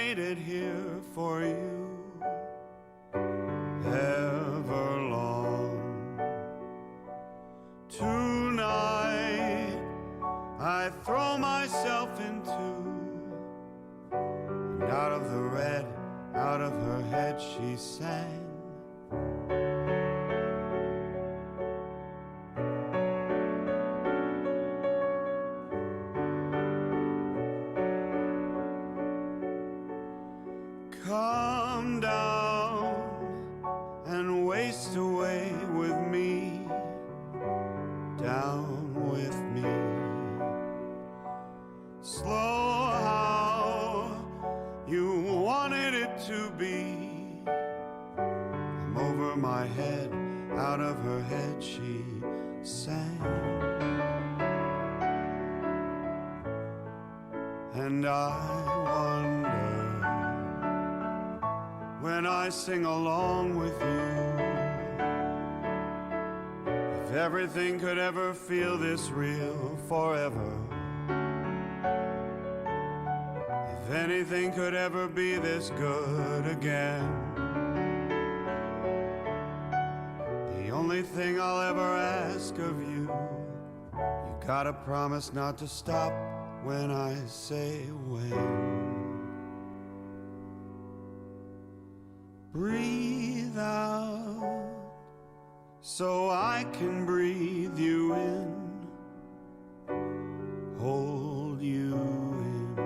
waited here for you ever long. Tonight I throw myself into, and out of the red, out of her head she sang. Come down and waste away with me, down with me. Slow how you wanted it to be. I'm over my head, out of her head she sang. And I wonder, when I sing along with you, if everything could ever feel this real forever, if anything could ever be this good again. The only thing I'll ever ask of you, you gotta promise not to stop when I say when. Breathe out so I can breathe you in, hold you in.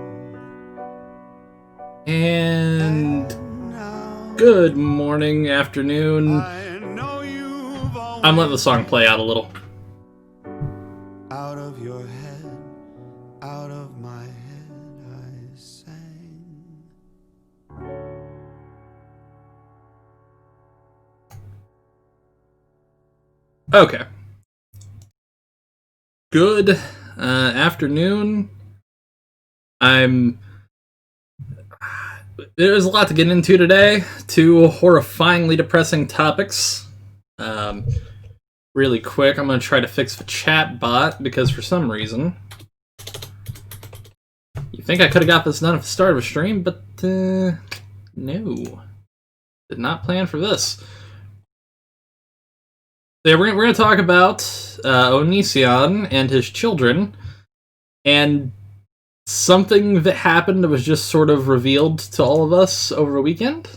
And good morning, afternoon. I'm letting the song play out a little. Out of your head, out of my head I sang. Okay. Good afternoon. There's a lot to get into today. Two horrifyingly depressing topics. Really quick, I'm going to try to fix the chat bot because for some reason, you think I could have got this done at the start of a stream, but no. Did not plan for this. Yeah, we're going to talk about Onision and his children, and something that happened that was just sort of revealed to all of us over the weekend.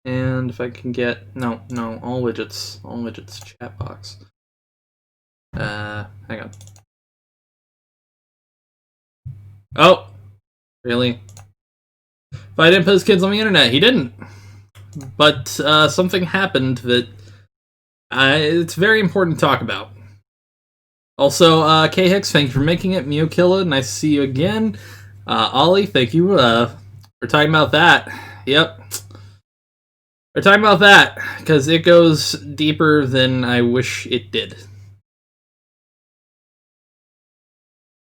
And if I can get... No, all widgets chat box. Hang on. Oh! Really? If I didn't put his kids on the internet, he didn't. But something happened that it's very important to talk about. Also, K Hicks, thank you for making it. Miokilla, nice to see you again. Ollie, thank you for talking about that. Yep. We're talking about that, because it goes deeper than I wish it did.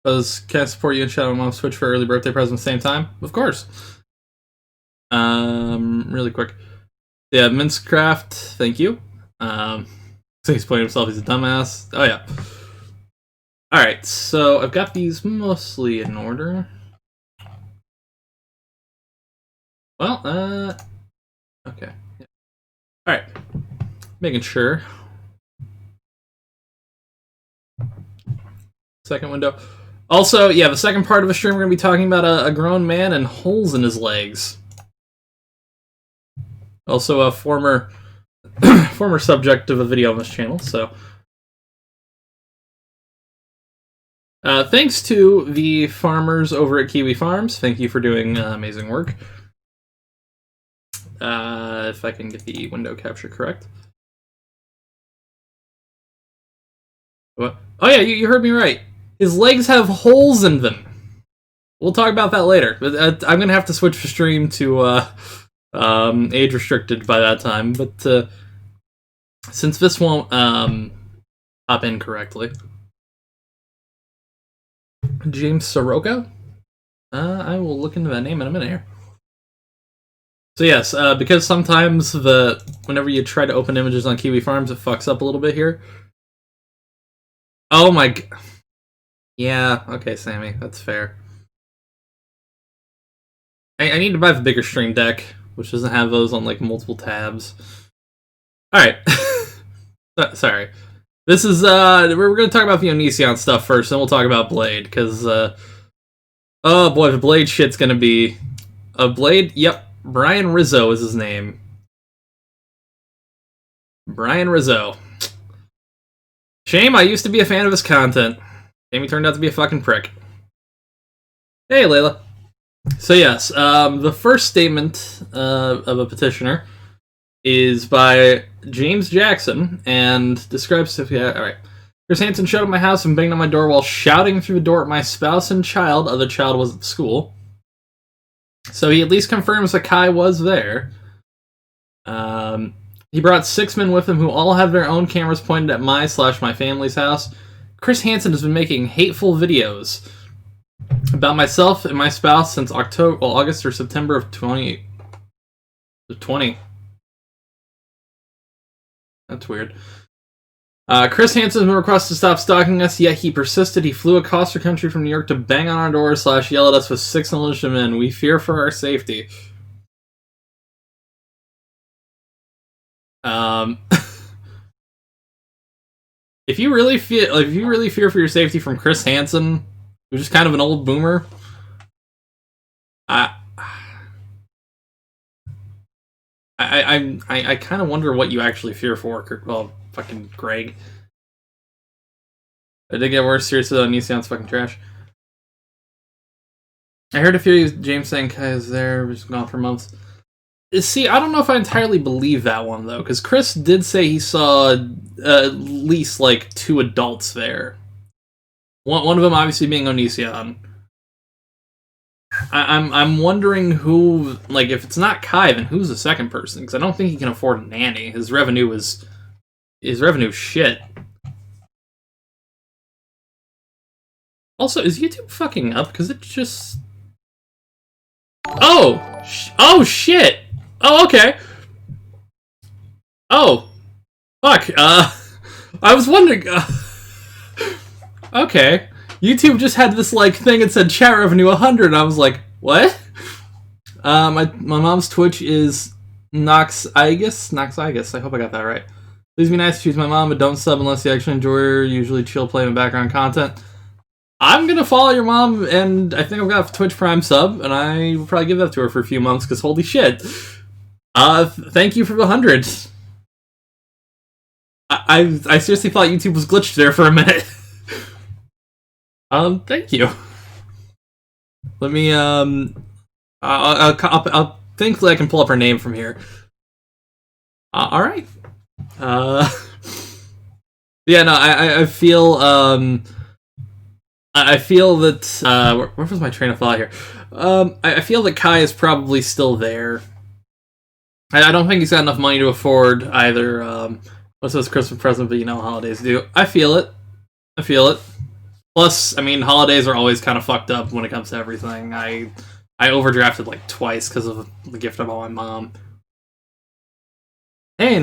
Can I support you and Shadow Mom Switch for early birthday present at the same time? Of course. Really quick. Yeah, Mincecraft, thank you. So he's playing himself, he's a dumbass. Oh yeah. Alright, so I've got these mostly in order. Well, okay. Yeah. Alright. Making sure. Second window. Also, yeah, the second part of the stream we're going to be talking about a grown man and holes in his legs. Also a former subject of a video on this channel, so... thanks to the farmers over at Kiwi Farms. Thank you for doing amazing work. If I can get the window capture correct. What? Oh yeah, you heard me right. His legs have holes in them. We'll talk about that later. But I'm gonna have to switch the stream to age restricted by that time. But since this won't pop in correctly, James Soroka. I will look into that name in a minute here. So yes, because sometimes whenever you try to open images on Kiwi Farms, it fucks up a little bit here. Oh my... Yeah, okay, Sammy, that's fair. I need to buy the bigger Stream Deck, which doesn't have those on like multiple tabs. Alright. Sorry. This is, we're gonna talk about the Onision stuff first, then we'll talk about Blade, because, oh boy, the Blade shit's gonna be... Blade? Yep. Brian Rizzo is his name. Brian Rizzo. Shame, I used to be a fan of his content. Shame he turned out to be a fucking prick. Hey, Layla. So yes, the first statement of a petitioner is by James Jackson, and describes... Yeah, alright. Chris Hansen showed up at my house and banged on my door while shouting through the door at my spouse and child. Other child was at school. So he at least confirms that Kai was there. He brought 6 men with him who all have their own cameras pointed at my family's house. Chris Hansen has been making hateful videos about myself and my spouse since August or September of 2020. That's weird. Chris Hansen has been requested to stop stalking us, yet he persisted. He flew across the country from New York to bang on our door / yell at us with 6 militia men. We fear for our safety. If you really fear for your safety from Chris Hansen, who's just kind of an old boomer, I kind of wonder what you actually fear for. Well, fucking Greg. It did get worse. Seriously, though, Onision's fucking trash. I heard a few James saying Kai is there, he's gone for months. See, I don't know if I entirely believe that one, though, because Chris did say he saw at least, like, 2 adults there. One of them obviously being Onision. I'm wondering who, like, if it's not Kai, then who's the second person? Because I don't think he can afford a nanny. His revenue is shit. Also, is YouTube fucking up? Because it just... Oh! Oh, shit! Oh, okay. Oh. Fuck. I was wondering... Okay. YouTube just had this, like, thing that said chat revenue 100, and I was like, what? My mom's Twitch is Noxigus. I hope I got that right. Please be nice to choose my mom, but don't sub unless you actually enjoy her. Usually chill, play, and background content. I'm gonna follow your mom, and I think I've got a Twitch Prime sub, and I will probably give that to her for a few months, because holy shit. Thank you for the 100. I seriously thought YouTube was glitched there for a minute. Thank you. Let me, I'll think that I can pull up her name from here. Alright. Yeah, no, I feel, I feel that, where was my train of thought here? I feel that Kai is probably still there. I don't think he's got enough money to afford either, what's this Christmas present, but you know holidays do. I feel it. Plus, I mean, holidays are always kind of fucked up when it comes to everything. I overdrafted like twice because of the gift I bought my mom. Hey,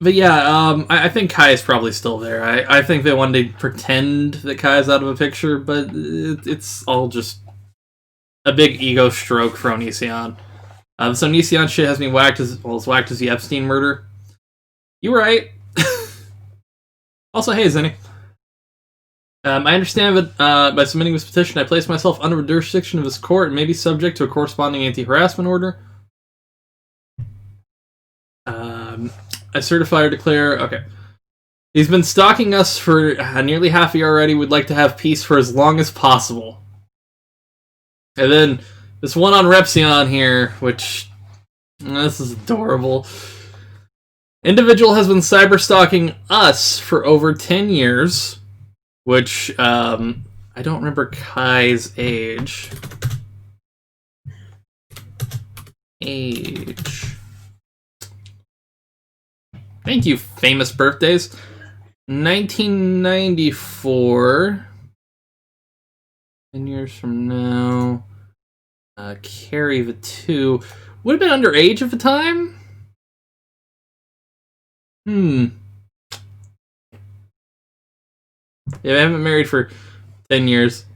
but yeah, I think Kai is probably still there. I think they wanted to pretend that Kai is out of a picture, but it's all just a big ego stroke for Onision. This Onision shit has me whacked as the Epstein murder. You were right. Also, hey, Zenny. I understand that by submitting this petition, I place myself under the jurisdiction of this court and may be subject to a corresponding anti-harassment order. I certify or declare... Okay. He's been stalking us for nearly half a year already. We'd like to have peace for as long as possible. And then this one on Repsion here, which... This is adorable. Individual has been cyber-stalking us for over 10 years, which, I don't remember Kai's age. Thank you, famous birthdays. 1994. 10 years from now. Carry the 2. Would have been underage at the time? Yeah, I haven't been married for 10 years.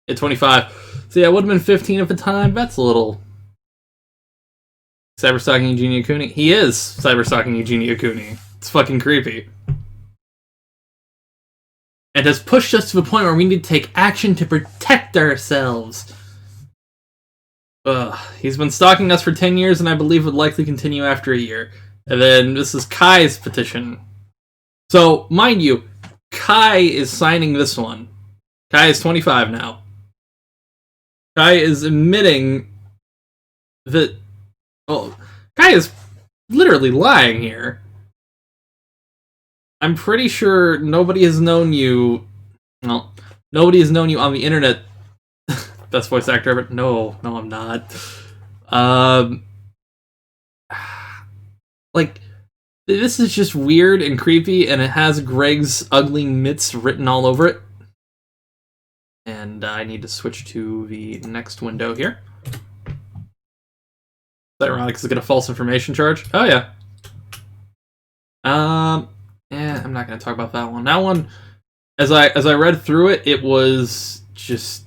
At 25. So yeah, I would have been 15 at the time. That's a little... Cyberstalking Eugenia Cooney? He is cyberstalking Eugenia Cooney. It's fucking creepy. And has pushed us to the point where we need to take action to protect ourselves. He's been stalking us for 10 years and I believe would likely continue after a year. And then this is Kai's petition. So, mind you, Kai is signing this one. Kai is 25 now. Kai is admitting that... Well, Kai is literally lying here. I'm pretty sure nobody has known you... Well, nobody has known you on the internet. Best voice actor ever. No, I'm not. Like, this is just weird and creepy, and it has Greg's ugly mitts written all over it. And I need to switch to the next window here. It's ironic because I get a false information charge. Oh, yeah. Yeah, I'm not going to talk about that one. That one, as I read through it, it was just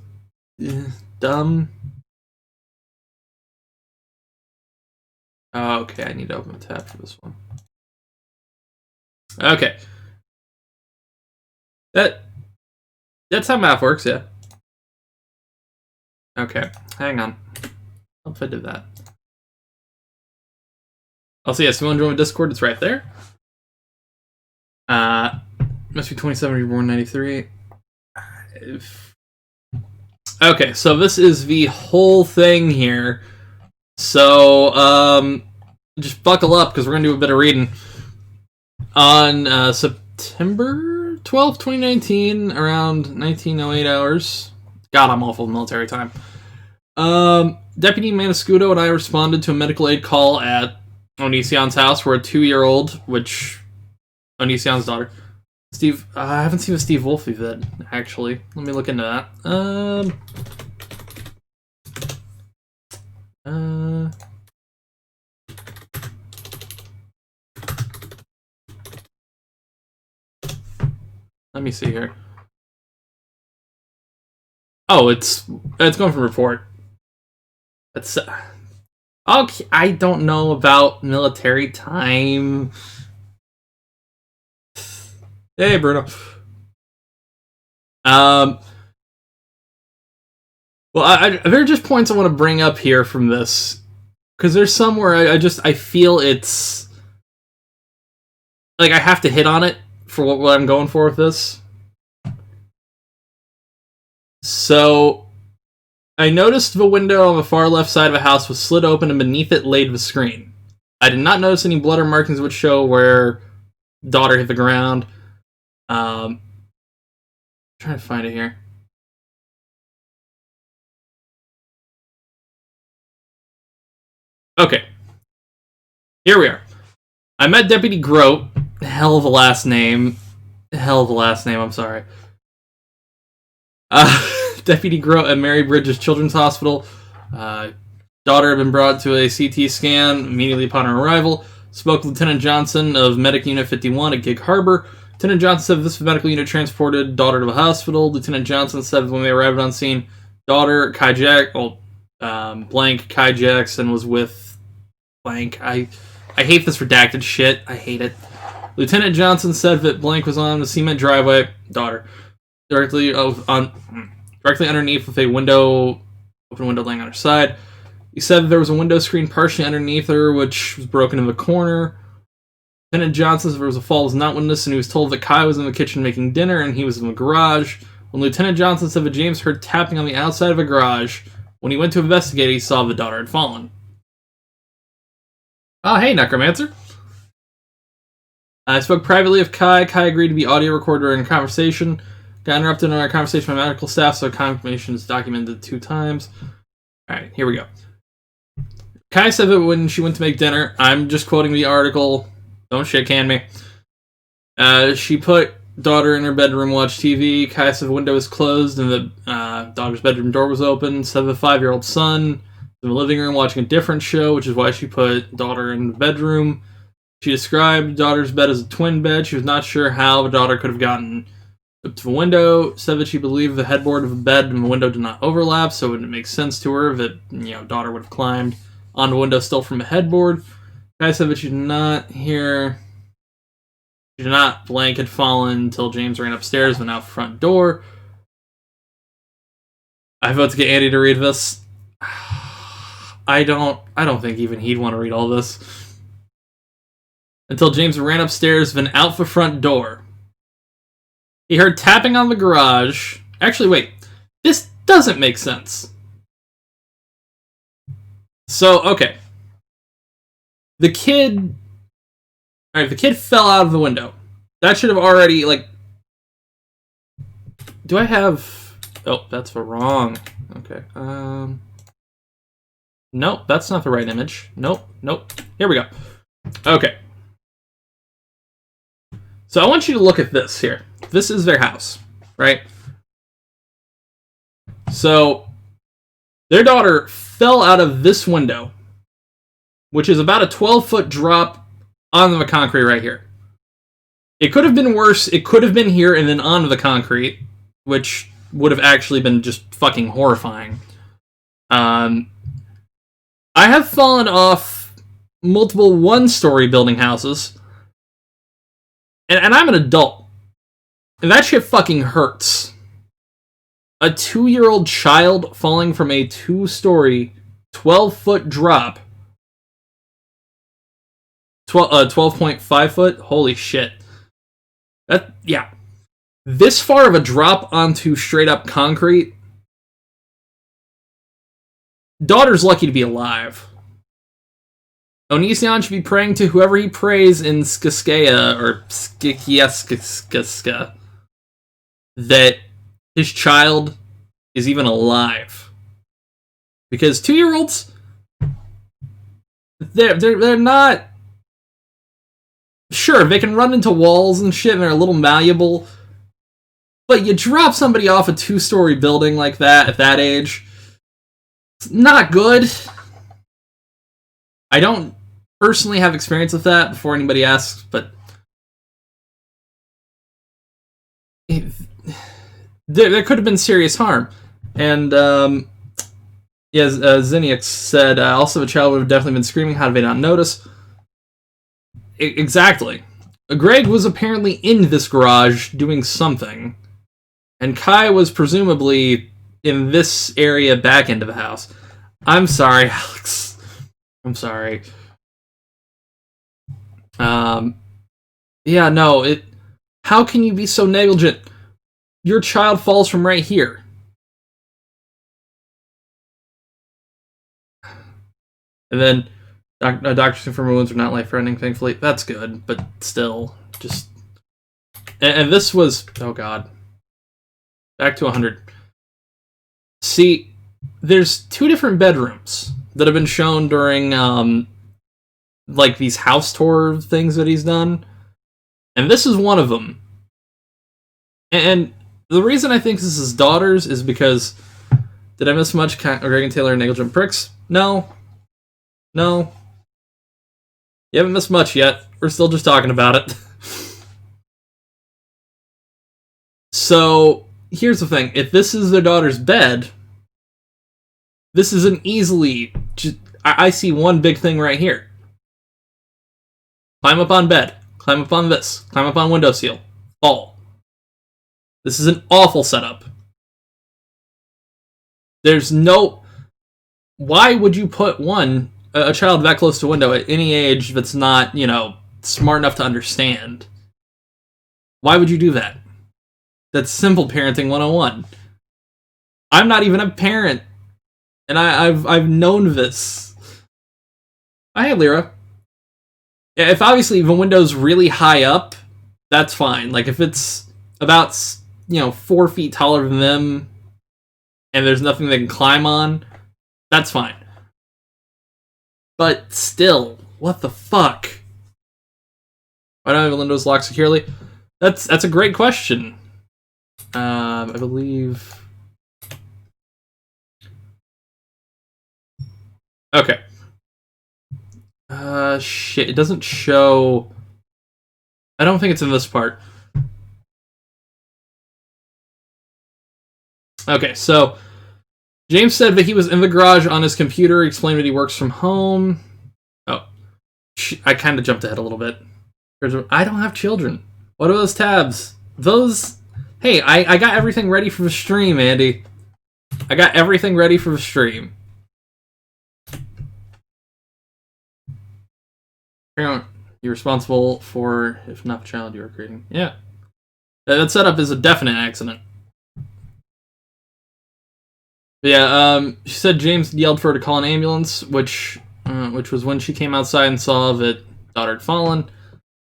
dumb. Okay, I need to open a tab for this one. Okay. That's how math works, yeah. Okay, hang on. I'll if I did that. Also, yes, if you want to join Discord, it's right there. Must be 27, you're born 93. Okay, so this is the whole thing here. So, just buckle up, because we're going to do a bit of reading. On September 12th, 2019, around 1908 hours. God, I'm awful with military time. Deputy Manascuto and I responded to a medical aid call at Onision's house where a 2-year-old, which... Onision's daughter. Steve... I haven't seen a Steve Wolfie vid, actually. Let me look into that. Let me see here. Oh, it's going from report. It's... Okay, I don't know about military time. Hey, Bruno. Well, there are just points I want to bring up here from this, because there's somewhere I feel it's like I have to hit on it for what I'm going for with this. So, I noticed the window on the far left side of the house was slit open and beneath it laid the screen. I did not notice any blood or markings which show where daughter hit the ground. Trying to find it here. Okay. Here we are. I met Deputy Grote. Hell of a last name. I'm sorry. Deputy Grote at Mary Bridges Children's Hospital. Daughter had been brought to a CT scan immediately upon her arrival. Spoke with Lieutenant Johnson of Medic Unit 51 at Gig Harbor. Lieutenant Johnson said this medical unit transported daughter to the hospital. Lieutenant Johnson said when they arrived on scene, daughter Kai Jackson was with blank. I hate this redacted shit. I hate it. Lieutenant Johnson said that blank was on the cement driveway. Daughter directly underneath with a open window laying on her side. He said that there was a window screen partially underneath her, which was broken in the corner. Lieutenant Johnson said there was a fall was not witnessed, and he was told that Kai was in the kitchen making dinner, and he was in the garage. When Lieutenant Johnson said that James heard tapping on the outside of a garage, when he went to investigate, he saw the daughter had fallen. Oh, hey, Necromancer. I spoke privately with Kai. Kai agreed to be audio recorded during a conversation. Got interrupted in our conversation by medical staff, so confirmation is documented 2 times. Alright, here we go. Kai said that when she went to make dinner, I'm just quoting the article, don't shit-can me. She put daughter in her bedroom, watched TV. Kai said the window was closed and the daughter's bedroom door was open. Said the 5-year-old son in the living room watching a different show, which is why she put daughter in the bedroom. She described daughter's bed as a twin bed. She was not sure how the daughter could have gotten Up to a window, said that she believed the headboard of the bed and the window did not overlap, so it wouldn't make sense to her that, daughter would have climbed on the window still from the headboard. Guy said that she did not hear... She did not blank had fallen until James ran upstairs and out the front door. I vote to get Andy to read this. I don't think even he'd want to read all this. Until James ran upstairs, then out the front door. He heard tapping on the garage. Actually, wait. This doesn't make sense. So, okay. The kid fell out of the window. That should have already, do I have... Oh, that's the wrong... Okay, Nope, that's not the right image. Nope. Here we go. Okay. So I want you to look at this here. This is their house, right? So, their daughter fell out of this window, which is about a 12-foot drop onto the concrete right here. It could have been worse. It could have been here and then onto the concrete, which would have actually been just fucking horrifying. I have fallen off multiple one-story building houses, and I'm an adult, and that shit fucking hurts. A 2-year-old child falling from a 2-story, 12-foot drop, 12.5 foot? Holy shit. Yeah. This far of a drop onto straight-up concrete, daughter's lucky to be alive. Onision should be praying to whoever he prays in Skiskea, or Skiska, that his child is even alive. Because 2-year-olds, they're not... Sure, they can run into walls and shit and they're a little malleable, but you drop somebody off a 2-story building like that at that age, it's not good. I don't personally have experience with that before anybody asks, but there could have been serious harm. And Zinniak said, also the child would have definitely been screaming. How did they not notice? Exactly. Greg was apparently in this garage doing something, and Kai was presumably in this area back into the house. I'm sorry, Alex. I'm sorry. Yeah, no, how can you be so negligent? Your child falls from right here. And then doctors confirm wounds are not life-threatening, thankfully. That's good, but still, just... And this was... Oh, God. Back to 100. See, there's 2 different bedrooms that have been shown during, these house tour things that he's done. And this is one of them. And the reason I think this is daughter's is because... Did I miss much? Greg and Taylor are negligent pricks? No. You haven't missed much yet. We're still just talking about it. So, here's the thing. If this is their daughter's bed, this is an easily... I see one big thing right here. Climb up on bed. Climb up on this. Climb up on windowsill. Fall. This is an awful setup. There's no... Why would you put a child that close to a window at any age that's not, smart enough to understand? Why would you do that? That's simple parenting 101. I'm not even a parent, and I've known this. Hi, Lyra. If obviously the window's really high up, that's fine. Like if it's about 4 feet taller than them, and there's nothing they can climb on, that's fine. But still, what the fuck? Why don't I have windows locked securely? That's a great question. I believe... Okay. Shit, it doesn't show... I don't think it's in this part. Okay, so James said that he was in the garage on his computer. He explained that he works from home. Oh, I kind of jumped ahead a little bit. I don't have children. What are those tabs? Those... Hey, I got everything ready for the stream, Andy. I got everything ready for the stream. You're responsible for, if not the child you are creating. Yeah. That setup is a definite accident. But yeah, she said James yelled for her to call an ambulance, which was when she came outside and saw that daughter had fallen.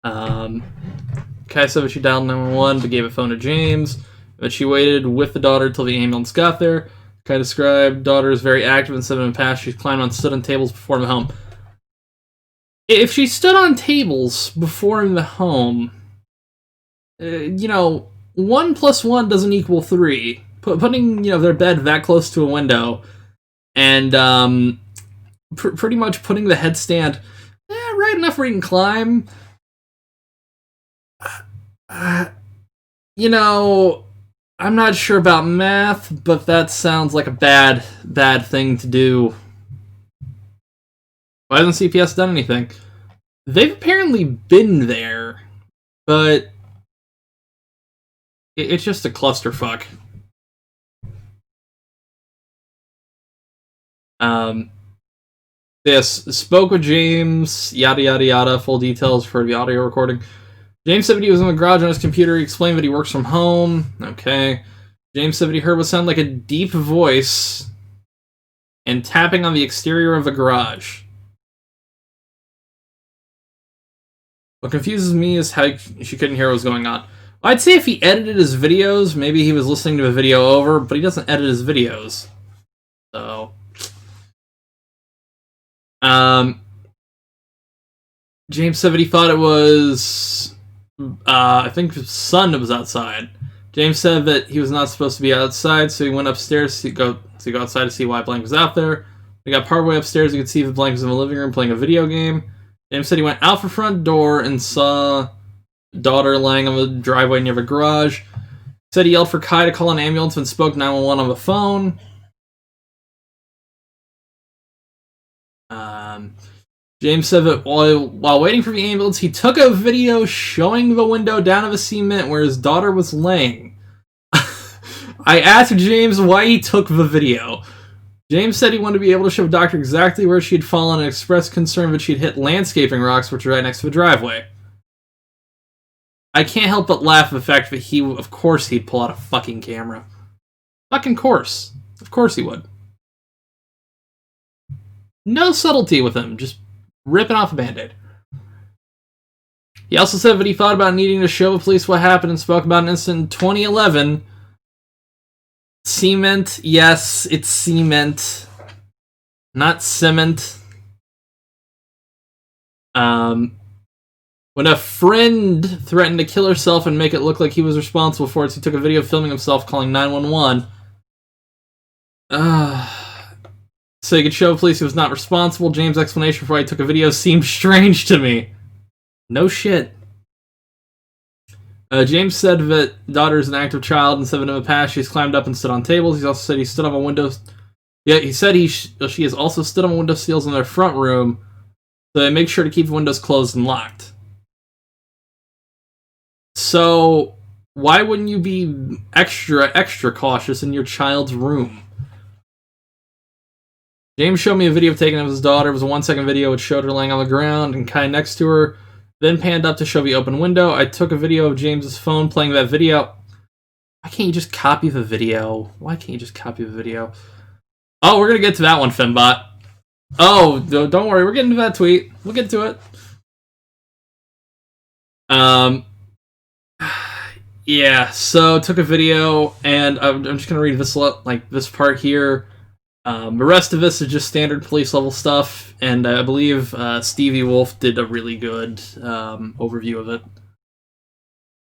Kai said that she dialed 911 but gave a phone to James, but she waited with the daughter till the ambulance got there. Kai described daughter is very active and said in the past she's climbed on, stood on tables before the home. If she stood on tables before in the home, 1 plus 1 doesn't equal 3. Putting their bed that close to a window, and pretty much putting the headstand right enough where you can climb. I'm not sure about math, but that sounds like a bad thing to do. Why hasn't CPS done anything? They've apparently been there, but it's just a clusterfuck. Yes, spoke with James, yada yada yada, full details for the audio recording. James said that he was in the garage on his computer. He explained that he works from home. Okay. James said that he heard what sounded like a deep voice and tapping on the exterior of the garage. What confuses me is how she couldn't hear what was going on. I'd say if he edited his videos, maybe he was listening to a video over, but he doesn't edit his videos. So... James said that he thought it was, I think his son that was outside. James said that he was not supposed to be outside, so he went upstairs to go outside to see why Blank was out there. He got part way upstairs, he could see that Blank was in the living room playing a video game. James said he went out the front door and saw daughter lying on the driveway near the garage. He said he yelled for Kai to call an ambulance and spoke 911 on the phone. James said that while waiting for the ambulance, he took a video showing the window down of the cement where his daughter was laying. I asked James why he took the video. James said he wanted to be able to show the doctor exactly where she had fallen and expressed concern that she'd hit landscaping rocks, which are right next to the driveway. I can't help but laugh at the fact that of course he'd pull out a fucking camera. Fucking course. Of course he would. No subtlety with him, just ripping off a band-aid. He also said that he thought about needing to show the police what happened and spoke about an incident in 2011. Cement, yes, it's cement. Not cement. When a friend threatened to kill herself and make it look like he was responsible for it, so he took a video filming himself calling 911. So he could show police he was not responsible. James' explanation for why he took a video seemed strange to me. No shit. James said that daughter is an active child and said that in the past she's climbed up and stood on tables. He also said he stood on a window. Yeah, he said she has also stood on window seals in their front room, so they make sure to keep the windows closed and locked. So why wouldn't you be extra cautious in your child's room? James showed me a video taken of his daughter. It was a 1-second video which showed her laying on the ground and Kai next to her, then panned up to show the open window. I took a video of James's phone playing that video. Why can't you just copy the video? Oh, we're going to get to that one, Fembot. Oh, don't worry. We're getting to that tweet. We'll get to it. Yeah, so took a video, and I'm just going to read this part here. The rest of this is just standard police level stuff, and I believe Stevie Wolf did a really good overview of it.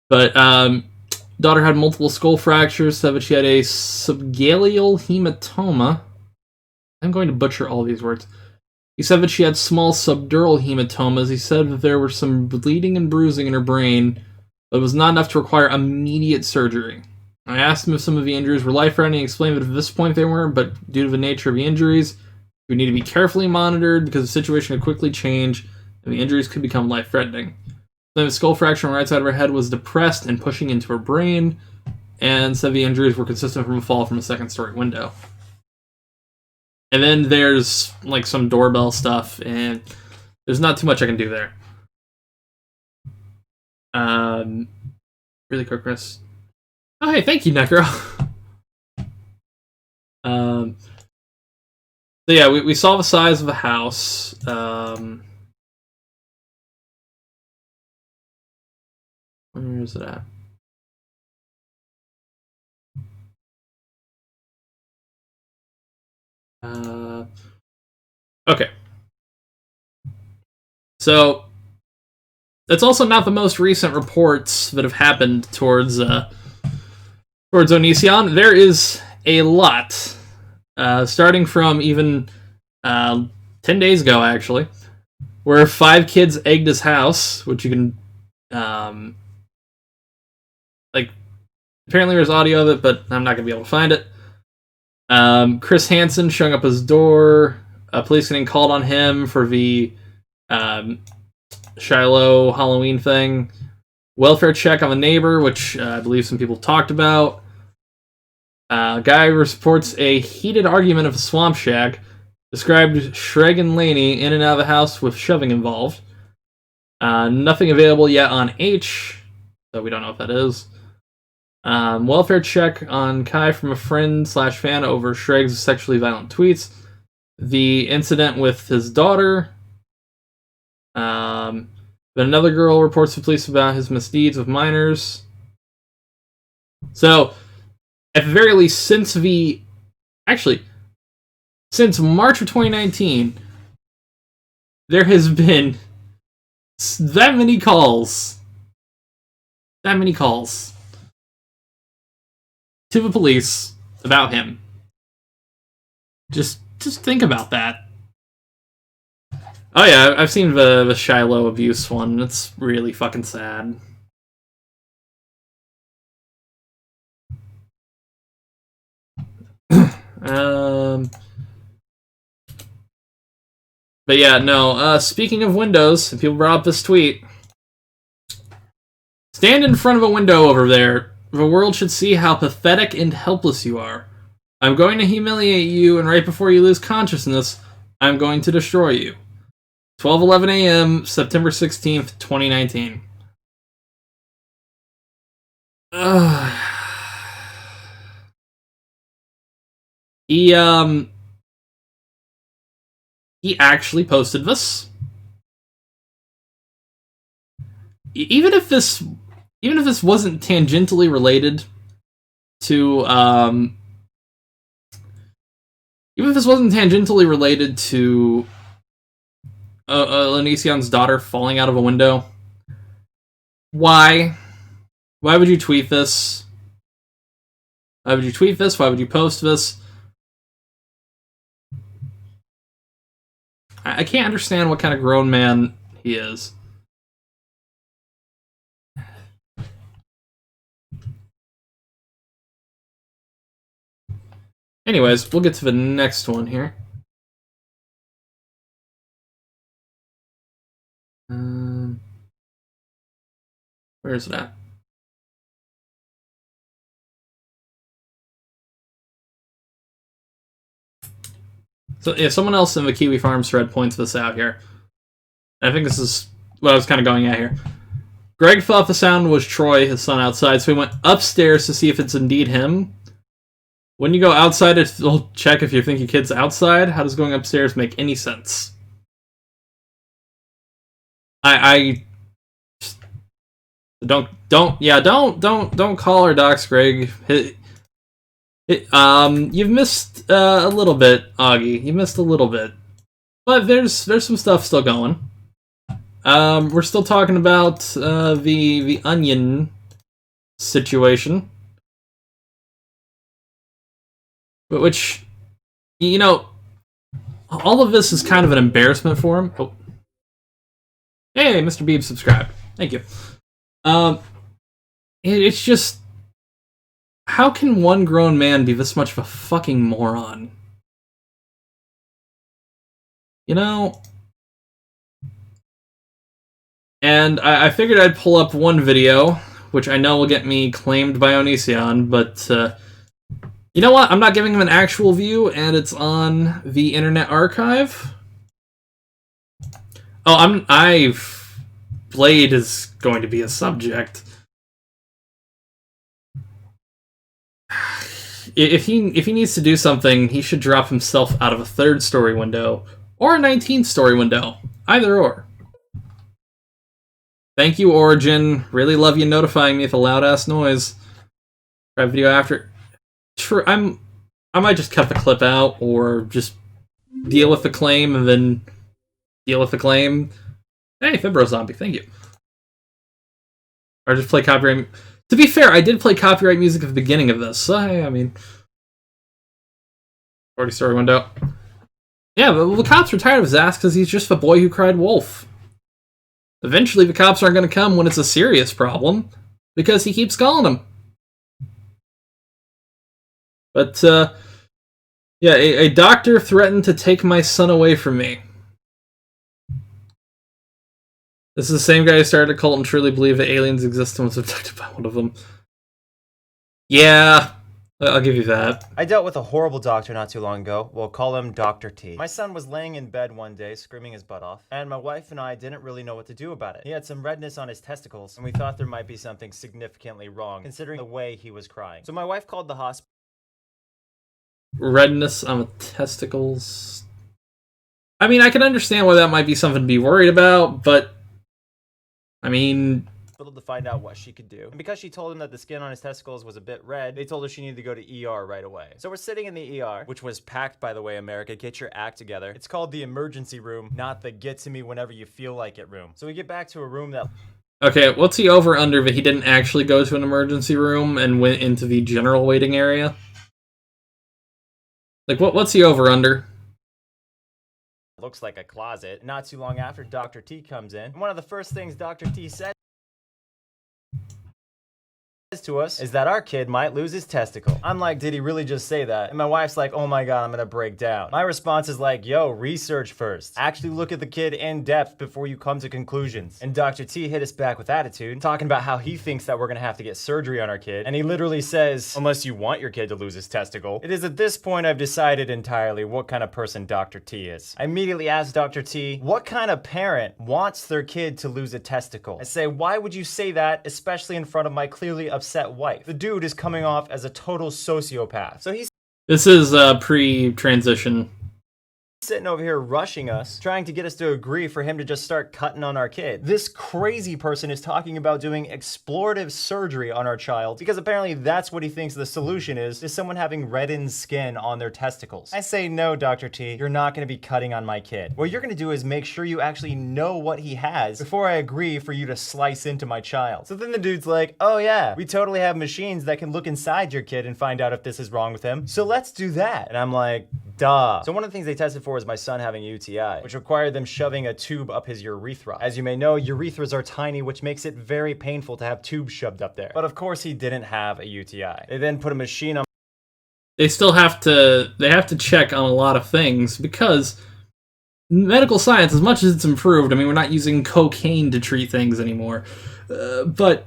But daughter had multiple skull fractures, said that she had a subgaleal hematoma. I'm going to butcher all these words. He said that she had small subdural hematomas. He said that there were some bleeding and bruising in her brain, but it was not enough to require immediate surgery. I asked him if some of the injuries were life-threatening. He explained that at this point they weren't, but due to the nature of the injuries, we need to be carefully monitored because the situation could quickly change and the injuries could become life-threatening. The skull fracture on the right side of her head was depressed and pushing into her brain, and said the injuries were consistent from a fall from a second-story window. And then there's like some doorbell stuff, and there's not too much I can do there. Really quick, Chris. Oh, hey, thank you, Necro. So yeah, we saw the size of the house. Where is it at? Okay. So that's also not the most recent reports that have happened towards Onision. There is a lot, starting from even 10 days ago, actually, where 5 kids egged his house, which you can, apparently there's audio of it, but I'm not going to be able to find it. Chris Hansen showing up his door, police getting called on him for the Shiloh Halloween thing, welfare check on the neighbor, which I believe some people talked about. Guy reports a heated argument of a swamp shack, described Shreg and Laney in and out of the house with shoving involved. Nothing available yet on H, so we don't know what that is. Welfare check on Kai from a friend/fan over Shreg's sexually violent tweets. The incident with his daughter. Then another girl reports to police about his misdeeds with minors. So, at the very least, since March of 2019, there has been that many calls to the police about him. Just think about that. Oh yeah, I've seen the Shiloh abuse one. It's really fucking sad. But yeah, no. Speaking of windows, people brought up this tweet. Stand in front of a window over there. The world should see how pathetic and helpless you are. I'm going to humiliate you, and right before you lose consciousness, I'm going to destroy you. 12:11 a.m., September 16th, 2019. He actually posted this. Even if this wasn't tangentially related to Onision's daughter falling out of a window, why would you tweet this? Why would you tweet this? Why would you post this? I can't understand what kind of grown man he is. Anyways, we'll get to the next one here. Where is it at? So yeah, someone else in the Kiwi Farms thread points this out here. I think this is what I was kind of going at here. Greg thought the sound was Troy, his son, outside, so he went upstairs to see if it's indeed him. When you go outside, it'll check if you think your kid's outside. How does going upstairs make any sense? I don't call our docs, Greg. You've missed a little bit, Augie. You missed a little bit, but there's some stuff still going. We're still talking about the Onion situation, but which, you know, all of this is kind of an embarrassment for him. Oh. Hey, Mr. Beeb, subscribe. Thank you. It's just How can one grown man be this much of a fucking moron? You know? And I figured I'd pull up one video, which I know will get me claimed by Onision, but you know what? I'm not giving him an actual view, and it's on the Internet Archive. Oh, Blade is going to be a subject. If he needs to do something, he should drop himself out of a 3rd story window or a 19th story window. Either or. Thank you, Origin. Really love you notifying me with a loud ass noise. Try video after. True, I might just cut the clip out or just deal with the claim and then deal with the claim. Hey, Fibro Zombie, thank you. Or just play copyright. To be fair, I did play copyright music at the beginning of this. So, I mean, 40-story window. Yeah, but the cops were tired of his ass because he's just the boy who cried wolf. Eventually, the cops aren't going to come when it's a serious problem because he keeps calling them. But, yeah, a doctor threatened to take my son away from me. This is the same guy who started a cult and truly believed that aliens exist and was abducted by one of them. Yeah, I'll give you that. I dealt with a horrible doctor not too long ago. We'll call him Dr. T. My son was laying in bed one day, screaming his butt off, and my wife and I didn't really know what to do about it. He had some redness on his testicles, and we thought there might be something significantly wrong, considering the way he was crying. So my wife called the hospital. Redness on the testicles. I mean, I can understand why that might be something to be worried about, but I mean, to find out what she could do. And because she told him that the skin on his testicles was a bit red, they told her she needed to go to ER right away. So we're sitting in the ER, which was packed, by the way, America. Get your act together. It's called the emergency room, not the get to me whenever you feel like it room. So we get back to a room that... Okay, what's the over-under that he didn't actually go to an emergency room and went into the general waiting area? Like, what's the over-under? Looks like a closet. Not too long after, Dr. T comes in. And one of the first things Dr. T said to us is that our kid might lose his testicle. I'm like, did he really just say that? And my wife's like, oh my god, I'm gonna break down. My response is like, yo, research first. Actually look at the kid in depth before you come to conclusions. And Dr. T hit us back with attitude, talking about how he thinks that we're gonna have to get surgery on our kid. And he literally says, unless you want your kid to lose his testicle. It is at this point I've decided entirely what kind of person Dr. T is. I immediately asked Dr. T, what kind of parent wants their kid to lose a testicle? I say, why would you say that, especially in front of my clearly upset wife? The dude is coming off as a total sociopath. So he's... This is pre-transition. Sitting over here rushing us, trying to get us to agree for him to just start cutting on our kid. This crazy person is talking about doing explorative surgery on our child because apparently that's what he thinks the solution is someone having reddened skin on their testicles. I say, no, Dr. T, you're not going to be cutting on my kid. What you're going to do is make sure you actually know what he has before I agree for you to slice into my child. So then the dude's like, oh yeah, we totally have machines that can look inside your kid and find out if this is wrong with him. So let's do that. And I'm like, duh. So one of the things they tested for was my son having a UTI, which required them shoving a tube up his urethra. As you may know, urethras are tiny, which makes it very painful to have tubes shoved up there. But of course, he didn't have a UTI. They then put a machine on... They still have to check on a lot of things because medical science, as much as it's improved, I mean, we're not using cocaine to treat things anymore, but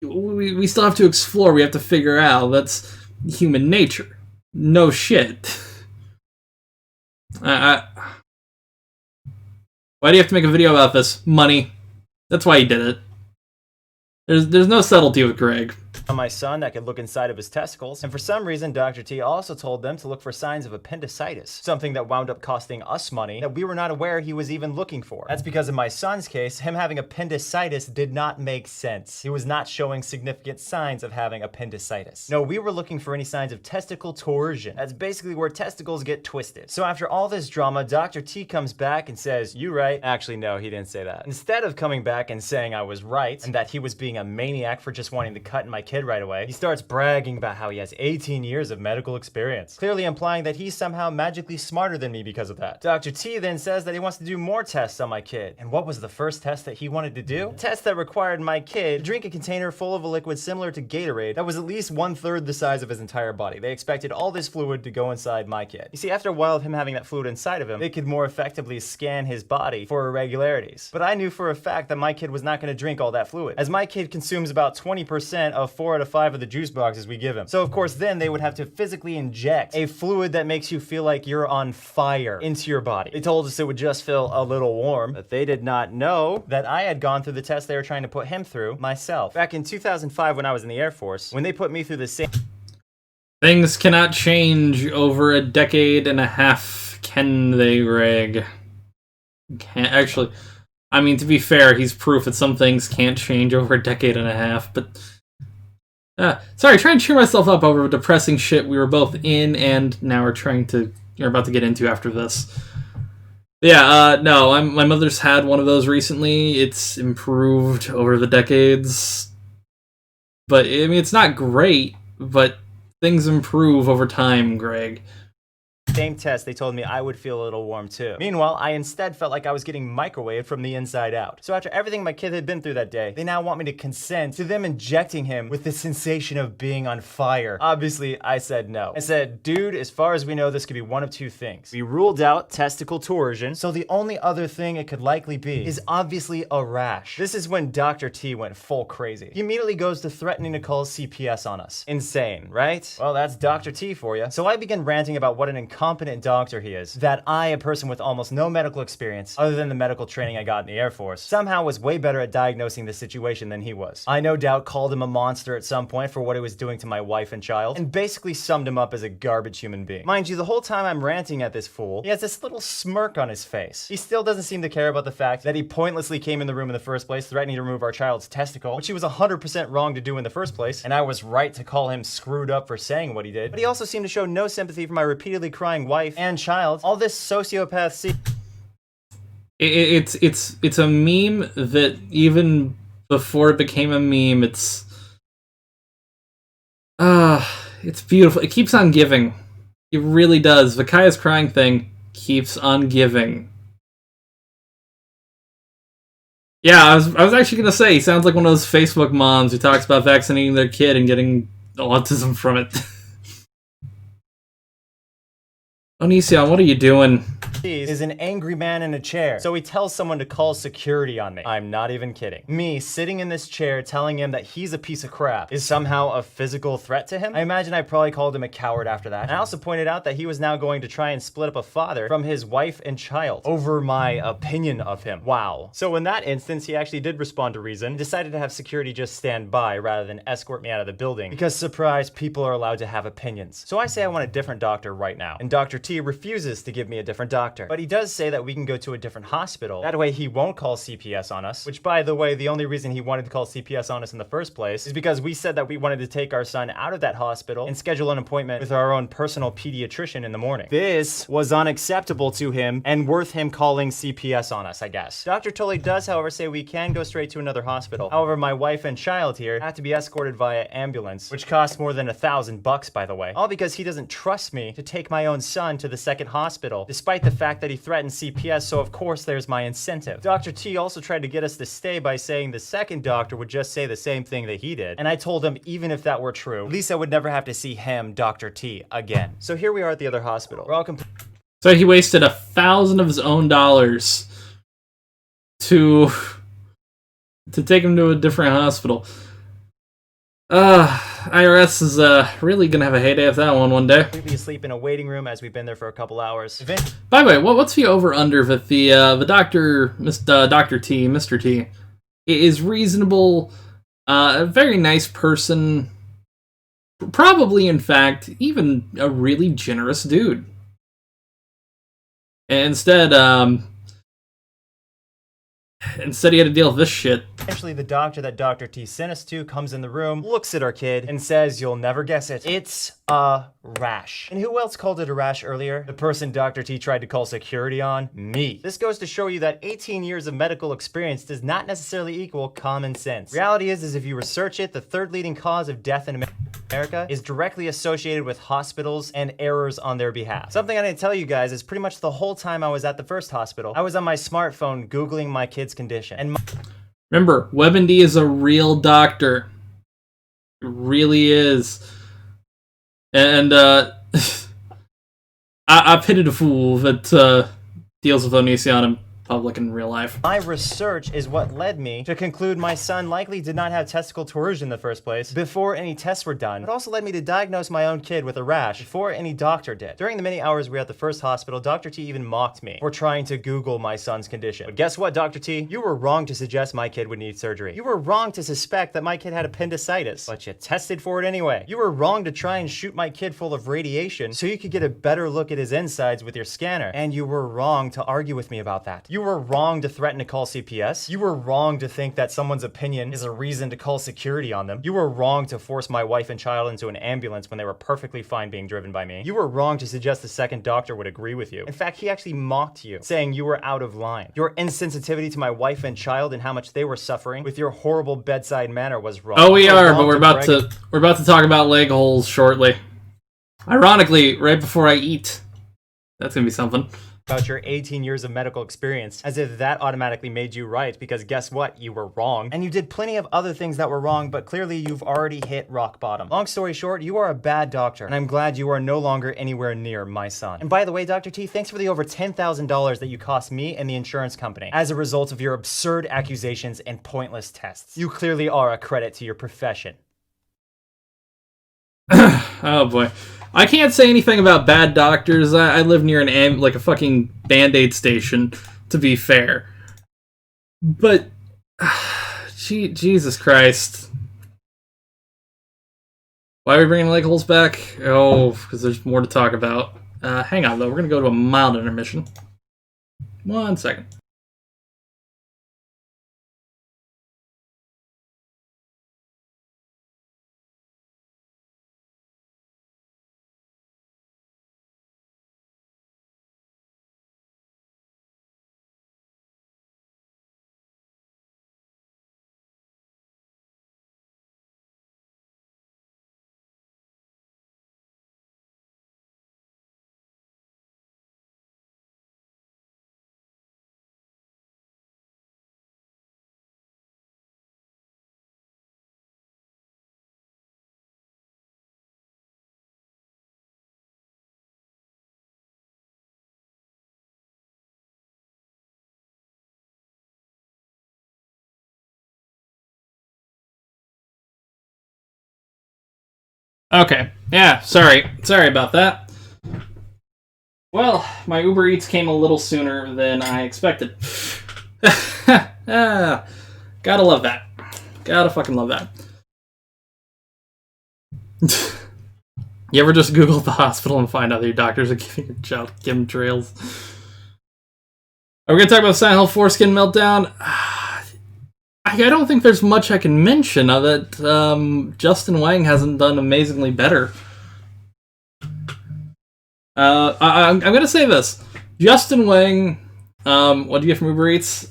we still have to explore. We have to figure out. That's human nature. No shit. Why do you have to make a video about this? Money. That's why he did it. There's no subtlety with Greg. On my son that could look inside of his testicles, and for some reason Dr. T also told them to look for signs of appendicitis, something that wound up costing us money that we were not aware he was even looking for. That's because in my son's case, him having appendicitis did not make sense. He was not showing significant signs of having appendicitis. No, we were looking for any signs of testicle torsion. That's basically where testicles get twisted. So after all this drama, Dr. T comes back and says, you right. Actually, no, he didn't say that. Instead of coming back and saying I was right and that he was being a maniac for just wanting to cut in my my kid right away. He starts bragging about how he has 18 years of medical experience, clearly implying that he's somehow magically smarter than me because of that. Dr. T then says that he wants to do more tests on my kid. And what was the first test that he wanted to do? A test that required my kid to drink a container full of a liquid similar to Gatorade that was at least 1/3 the size of his entire body. They expected all this fluid to go inside my kid. You see, after a while of him having that fluid inside of him, they could more effectively scan his body for irregularities. But I knew for a fact that my kid was not going to drink all that fluid, as my kid consumes about 20% of 4 out of 5 of the juice boxes we give him. So of course then they would have to physically inject a fluid that makes you feel like you're on fire into your body. They told us it would just feel a little warm, but they did not know that I had gone through the test they were trying to put him through myself. Back in 2005 when I was in the Air Force, when they put me through the same... Things cannot change over a decade and a half, can they, Greg? Can't actually. I mean, to be fair, he's proof that some things can't change over a decade and a half, but... sorry, trying to cheer myself up over depressing shit we were both in and now we're about to get into after this. Yeah, no, my mother's had one of those recently. It's improved over the decades. But, I mean, it's not great, but things improve over time, Greg. Same test, they told me I would feel a little warm too. Meanwhile, I instead felt like I was getting microwaved from the inside out. So after everything my kid had been through that day, they now want me to consent to them injecting him with the sensation of being on fire. Obviously, I said no. I said, dude, as far as we know, this could be one of two things. We ruled out testicle torsion, so the only other thing it could likely be is obviously a rash. This is when Dr. T went full crazy. He immediately goes to threatening to call CPS on us. Insane, right? Well, that's Dr. T for you. So I began ranting about what an incompetent doctor he is, that I, a person with almost no medical experience other than the medical training I got in the Air Force, somehow was way better at diagnosing the situation than he was. I no doubt called him a monster at some point for what he was doing to my wife and child, and basically summed him up as a garbage human being. Mind you, the whole time I'm ranting at this fool, he has this little smirk on his face. He still doesn't seem to care about the fact that he pointlessly came in the room in the first place threatening to remove our child's testicle, which he was 100% wrong to do in the first place, and I was right to call him screwed up for saying what he did. But he also seemed to show no sympathy for my repeatedly crying wife and child. All this sociopath it's a meme that even before it became a meme, it's beautiful. It keeps on giving. It really does. Vikaya's crying thing keeps on giving. Yeah, I was actually gonna say, he sounds like one of those Facebook moms who talks about vaccinating their kid and getting autism from it. Onision, what are you doing? Is an angry man in a chair, so he tells someone to call security on me. I'm not even kidding. Me sitting in this chair telling him that he's a piece of crap is somehow a physical threat to him? I imagine I probably called him a coward after that. And I also pointed out that he was now going to try and split up a father from his wife and child over my opinion of him. Wow. So in that instance, he actually did respond to reason, decided to have security just stand by rather than escort me out of the building, because surprise, people are allowed to have opinions. So I say I want a different doctor right now, and Dr. T refuses to give me a different doctor. But he does say that we can go to a different hospital. That way he won't call CPS on us, which by the way, the only reason he wanted to call CPS on us in the first place is because we said that we wanted to take our son out of that hospital and schedule an appointment with our own personal pediatrician in the morning. This was unacceptable to him and worth him calling CPS on us, I guess. Dr. Tully does, however, say we can go straight to another hospital. However, my wife and child here have to be escorted via ambulance, which costs more than $1,000, by the way. All because he doesn't trust me to take my own son to the second hospital, despite the fact that he threatened CPS, so of course there's my incentive. Dr. T also tried to get us to stay by saying the second doctor would just say the same thing that he did, and I told him even if that were true, at least I would never have to see him, Dr. T, again. So here we are at the other hospital. We're all So he wasted $1,000 of his own dollars to take him to a different hospital. IRS is really gonna have a heyday of that one day. We'd be asleep in a waiting room as we've been there for a couple hours. By the way, what's the over/under that the doctor, Dr. T, Mr. T, is reasonable, a very nice person, probably in fact even a really generous dude. And instead he had to deal with this shit. Eventually, the doctor that Dr. T sent us to comes in the room, looks at our kid, and says, you'll never guess it, it's a rash. And who else called it a rash earlier? The person Dr. T tried to call security on? Me. This goes to show you that 18 years of medical experience does not necessarily equal common sense. Reality is if you research it, the third leading cause of death in America is directly associated with hospitals and errors on their behalf. Something I didn't tell you guys is pretty much the whole time I was at the first hospital, I was on my smartphone Googling my kid's condition. And remember, WebMD is a real doctor. It really is. And I pitied a fool that deals with Onision in public and real life. My research is what led me to conclude my son likely did not have testicle torsion in the first place before any tests were done. It also led me to diagnose my own kid with a rash before any doctor did. During the many hours we were at the first hospital, Dr. T even mocked me for trying to Google my son's condition. But guess what, Dr. T? You were wrong to suggest my kid would need surgery. You were wrong to suspect that my kid had appendicitis, but you tested for it anyway. You were wrong to try and shoot my kid full of radiation so you could get a better look at his insides with your scanner. And you were wrong to argue with me about that. You were wrong to threaten to call CPS. You were wrong to think that someone's opinion is a reason to call security on them. You were wrong to force my wife and child into an ambulance when they were perfectly fine being driven by me. You were wrong to suggest the second doctor would agree with you. In fact, he actually mocked you, saying you were out of line. Your insensitivity to my wife and child and how much they were suffering with your horrible bedside manner was wrong. Oh, we are, but we're about to talk about leg holes shortly. Ironically, right before I eat. That's gonna be something. About your 18 years of medical experience, as if that automatically made you right, because guess what? You were wrong. And you did plenty of other things that were wrong, but clearly you've already hit rock bottom. Long story short, you are a bad doctor, and I'm glad you are no longer anywhere near my son. And by the way, Dr. T, thanks for the over $10,000 that you cost me and the insurance company as a result of your absurd accusations and pointless tests. You clearly are a credit to your profession. Oh boy. I can't say anything about bad doctors. I live near a fucking Band-Aid station, to be fair. But, Jesus Christ. Why are we bringing leg holes back? Oh, because there's more to talk about. Hang on, though. We're going to go to a mild intermission. 1 second. Okay, yeah, sorry about that. Well, my Uber Eats came a little sooner than I expected. Gotta love that. Gotta fucking love that. You ever just Google the hospital and find out that your doctors are giving your child chemtrails? Are we gonna talk about Silent Hill foreskin meltdown? I don't think there's much I can mention of it. Justin Wang hasn't done amazingly better. I'm gonna say this. Justin Wang, what do you get from Uber Eats?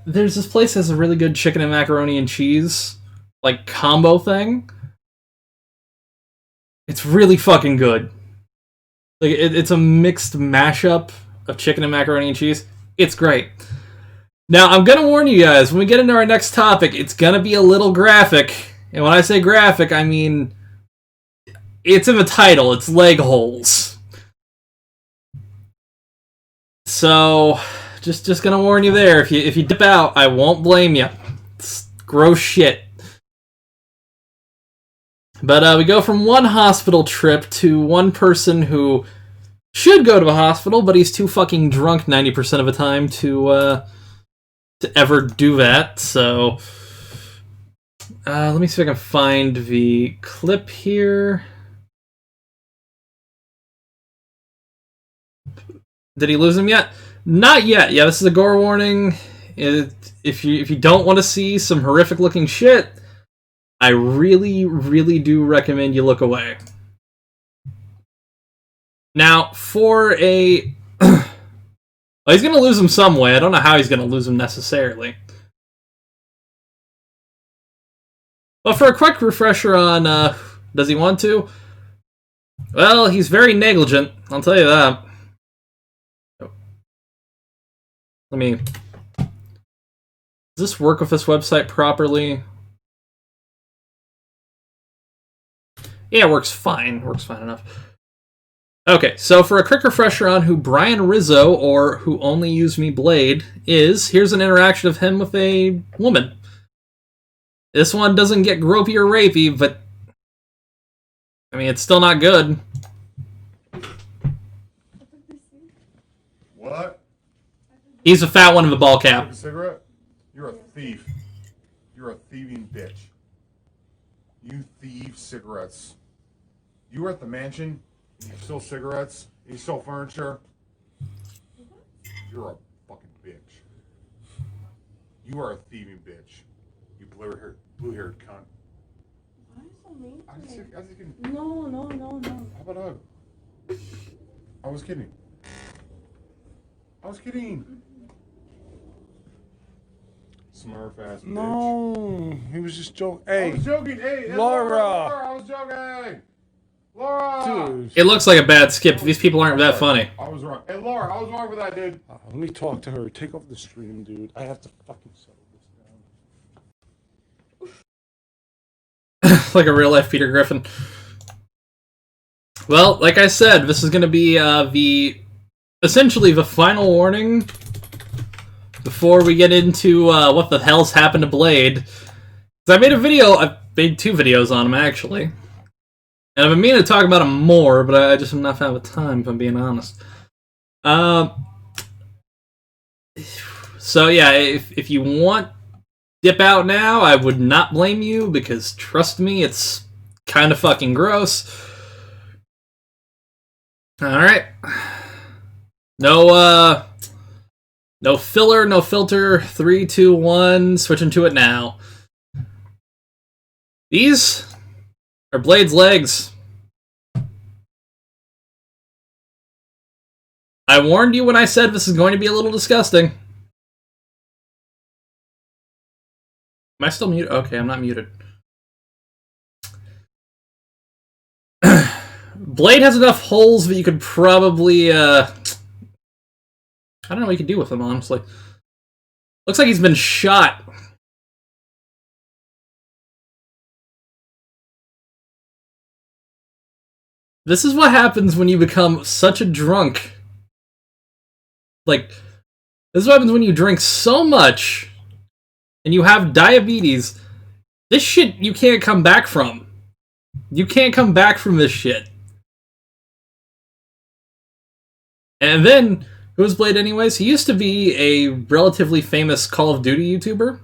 There's this place that has a really good chicken and macaroni and cheese, like, combo thing. It's really fucking good. Like, it's a mixed mashup of chicken and macaroni and cheese. It's great. Now, I'm gonna warn you guys, when we get into our next topic, it's gonna be a little graphic. And when I say graphic, I mean, it's in the title, it's leg holes. So, just gonna warn you there, if you dip out, I won't blame you. It's gross shit. But we go from one hospital trip to one person who should go to a hospital, but he's too fucking drunk 90% of the time to ever do that. So let me see if I can find the clip here. Did he lose him yet? Not yet. Yeah, this is a gore warning. If you don't want to see some horrific looking shit, I really, really do recommend you look away. Now, for a... well, he's going to lose him some way. I don't know how he's going to lose him necessarily. But for a quick refresher on, does he want to? Well, he's very negligent, I'll tell you that. Let me... Does this work with this website properly? Yeah, it works fine. Works fine enough. Okay, so for a quick refresher on who Brian Rizzo, or Who Only Used Me Blade, is, here's an interaction of him with a woman. This one doesn't get gropey or rapey, but... I mean, it's still not good. What? He's a fat one with a ball cap. A cigarette? You're a thief. You're a thieving bitch. You thieve cigarettes. You were at the mansion, and you stole cigarettes, and you stole furniture. You're a fucking bitch. You are a thieving bitch. You blue-haired cunt. Why so mean? I was kidding. No. How about a hug? I was kidding. Smurf ass bitch. No, he was just joking. Hey, I was joking. Hey, that's Laura. I was joking. Laura. dude. It looks like a bad skip. These people aren't that funny. I was wrong. Hey, Laura, I was wrong with that, dude. Let me talk to her. Take off the stream, dude. I have to fucking settle this down. Like a real life Peter Griffin. Well, like I said, this is going to be essentially the final warning before we get into what the hell's happened to Blade. 'Cause I made made 2 videos on him, actually. And I've been meaning to talk about him more, but I just have not found the time, if I'm being honest. So yeah, if you want dip out now, I would not blame you, because trust me, it's kind of fucking gross. Alright. No filler, no filter. 3, 2, 1, switching to it now. These are Blade's legs. I warned you when I said this is going to be a little disgusting. Am I still muted? Okay, I'm not muted. Blade has enough holes that you could probably, I don't know what you could do with him, honestly. Looks like he's been shot. This is what happens when you become such a drunk. Like, this is what happens when you drink so much and you have diabetes. This shit you can't come back from. You can't come back from this shit. And then, who was Blade anyways? He used to be a relatively famous Call of Duty YouTuber.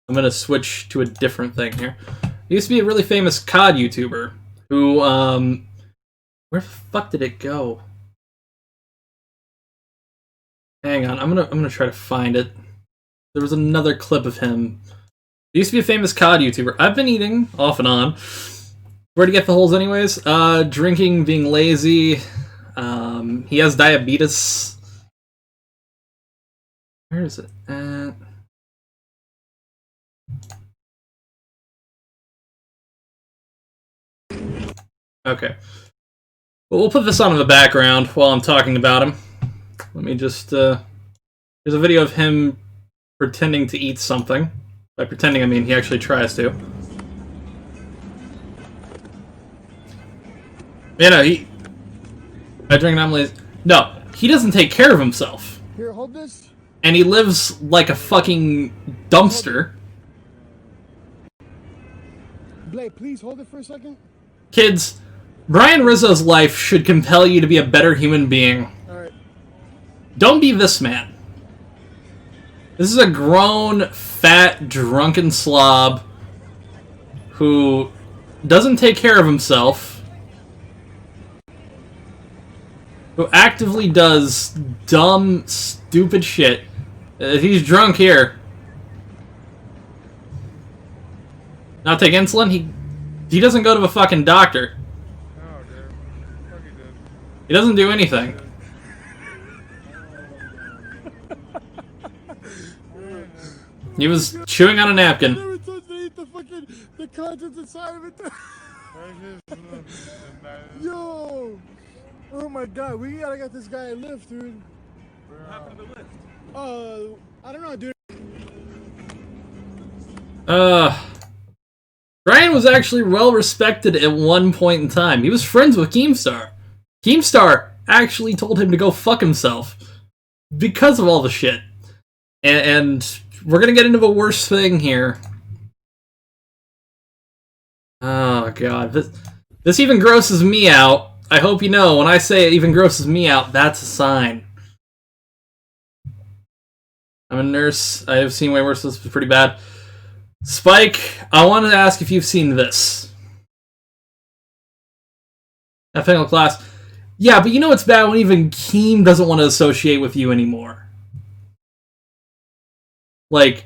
I'm gonna switch to a different thing here. He used to be a really famous COD YouTuber who, where the fuck did it go? Hang on, I'm gonna try to find it. There was another clip of him. He used to be a famous COD YouTuber. I've been eating, off and on. Where to get the holes anyways? Drinking, being lazy. He has diabetes. Where is it? Okay. Well, we'll put this on in the background while I'm talking about him. Let me just, there's a video of him pretending to eat something. By pretending, I mean he actually tries to. You know, I drink normally. No, he doesn't take care of himself. Here, hold this. And he lives like a fucking dumpster. Blade, please hold it for a second. Kids, Brian Rizzo's life should compel you to be a better human being. Alright. Don't be this man. This is a grown, fat, drunken slob who doesn't take care of himself, who actively does dumb, stupid shit. He's drunk here. Not take insulin? He doesn't go to a fucking doctor. Oh, dude. Fuck you, dude. He doesn't do anything. He was chewing on a napkin. Never touched to eat the fucking the contents inside of it. Yo! Oh my god, we gotta get this guy a lift, dude. What happened to the lift? I don't know, dude. Ryan was actually well respected at one point in time. He was friends with Keemstar. Keemstar actually told him to go fuck himself because of all the shit. And we're gonna get into the worst thing here. Oh god, this even grosses me out. I hope you know, when I say it even grosses me out, that's a sign. I'm a nurse. I have seen way worse. This is pretty bad. Spike, I wanted to ask if you've seen this. That final class. Yeah, but you know it's bad when even Keem doesn't want to associate with you anymore. Like,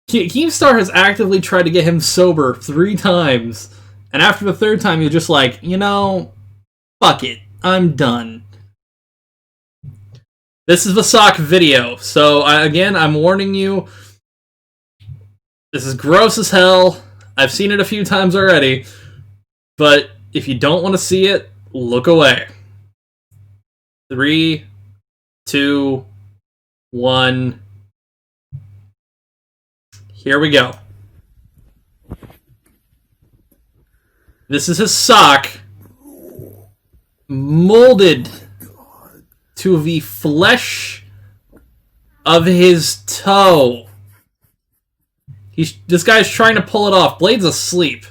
Keemstar has actively tried to get him sober 3 times, and after the 3rd time, you're just like, you know, fuck it, I'm done. This is the sock video, so again, I'm warning you. This is gross as hell. I've seen it a few times already, but if you don't want to see it, look away. 3, 2, 1. Here we go. This is his sock, molded to the flesh of his toe. This guy's trying to pull it off. Blade's asleep.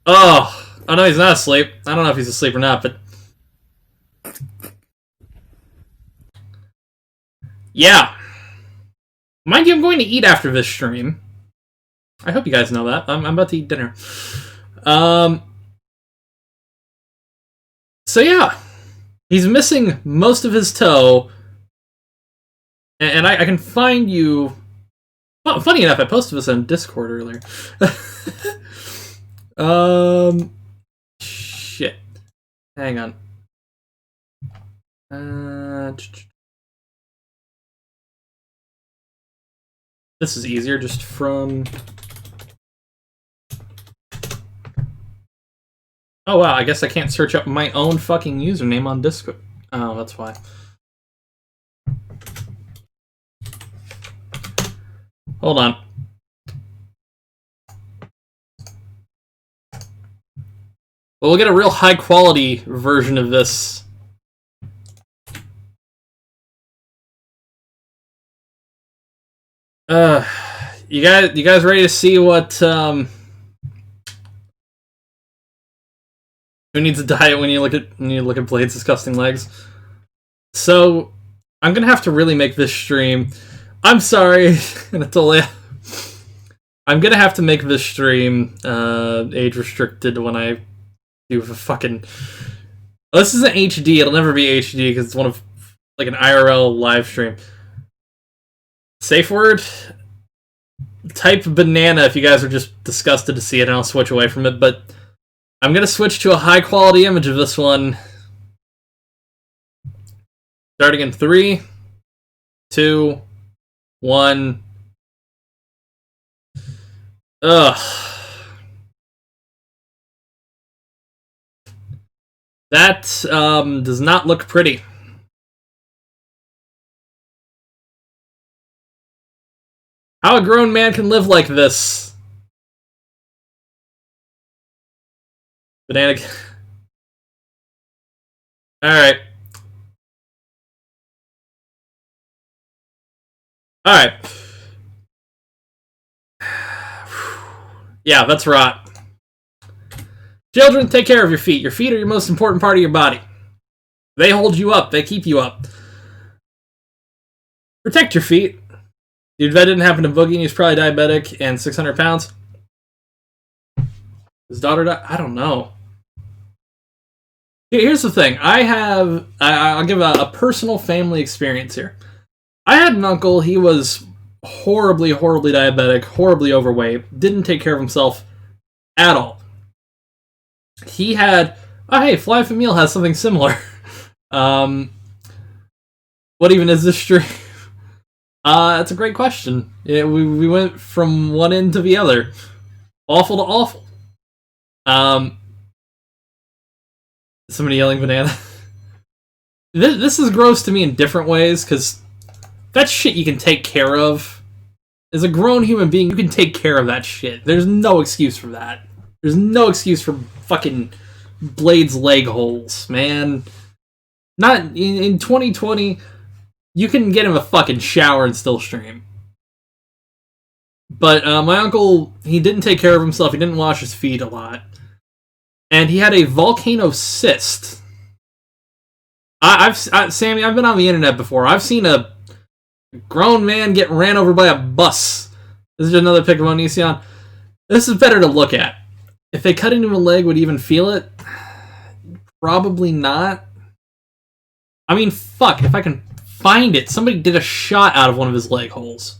Oh no, he's not asleep. I don't know if he's asleep or not, but yeah. Mind you, I'm going to eat after this stream. I hope you guys know that. I'm about to eat dinner. So yeah, he's missing most of his toe, and I can find you. Well, funny enough, I posted this on Discord earlier. Shit. Hang on. This is easier, just from... Oh wow, I guess I can't search up my own fucking username on Discord. Oh, that's why. Hold on. Well, we'll get a real high quality version of this. You guys ready to see what who needs a diet when you look at Blade's disgusting legs? So I'm gonna have to really make this stream. I'm sorry, Anatolia. I'm gonna have to make this stream age restricted when I do the fucking. Well, this isn't HD. It'll never be HD because it's one of like an IRL live stream. Safe word. Type banana if you guys are just disgusted to see it, and I'll switch away from it. But I'm gonna switch to a high quality image of this one. Starting in 3, 2, 1. Ugh. That does not look pretty. How a grown man can live like this. Banana. Alright. Alright. Yeah, that's rot. Children, take care of your feet. Your feet are your most important part of your body. They hold you up. They keep you up. Protect your feet. Dude, that didn't happen to Boogie, and he's probably diabetic and 600 pounds. His daughter died? I don't know. Here's the thing. I'll give a personal family experience here. I had an uncle. He was horribly, horribly diabetic, horribly overweight, didn't take care of himself at all. He had Oh, hey, Fly Famil has something similar. What even is this stream? That's a great question. Yeah, we went from one end to the other. Awful to awful. Somebody yelling banana. This is gross to me in different ways, because that's shit you can take care of. As a grown human being, you can take care of that shit. There's no excuse for that. There's no excuse for fucking Blade's leg holes, man. Not in 2020, you can get him a fucking shower and still stream. But my uncle, he didn't take care of himself. He didn't wash his feet a lot. And he had a volcano cyst. Sammy, I've been on the internet before. I've seen a grown man get ran over by a bus. This is another pic of Onision. This is better to look at. If they cut into a leg, would you even feel it? Probably not. I mean, fuck, if I can find it. Somebody did a shot out of one of his leg holes.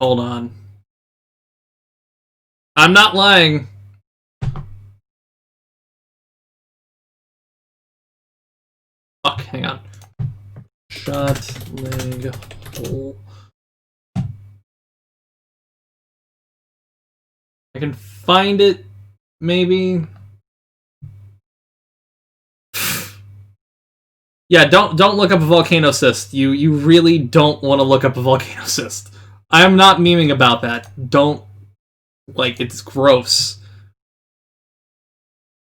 Hold on. I'm not lying. Fuck, hang on. Shot, leg, hole. I can find it, maybe. Yeah, don't look up a volcano cyst. You really don't want to look up a volcano cyst. I am not memeing about that. Don't, like, it's gross.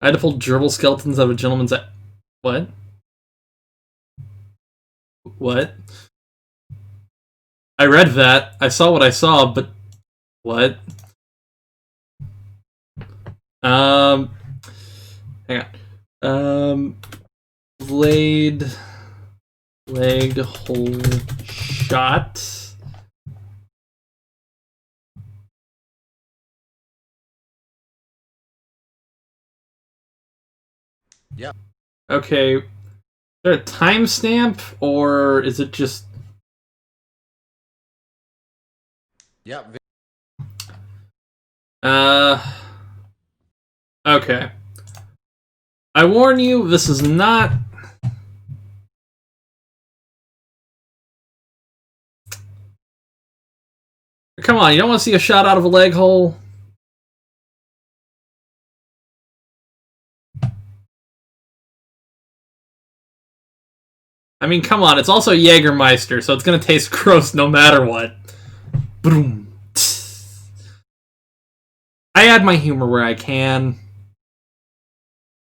I had to pull gerbil skeletons out of a gentleman's... What? What? I read that. I saw what I saw, but... What? Hang on. Blade... Leg hole shot... Yep. Okay. Is there a timestamp, or is it just... Yep. Okay. I warn you, this is not... Come on, you don't want to see a shot out of a leg hole? I mean, come on, it's also Jägermeister, so it's gonna taste gross no matter what. Boom. I add my humor where I can.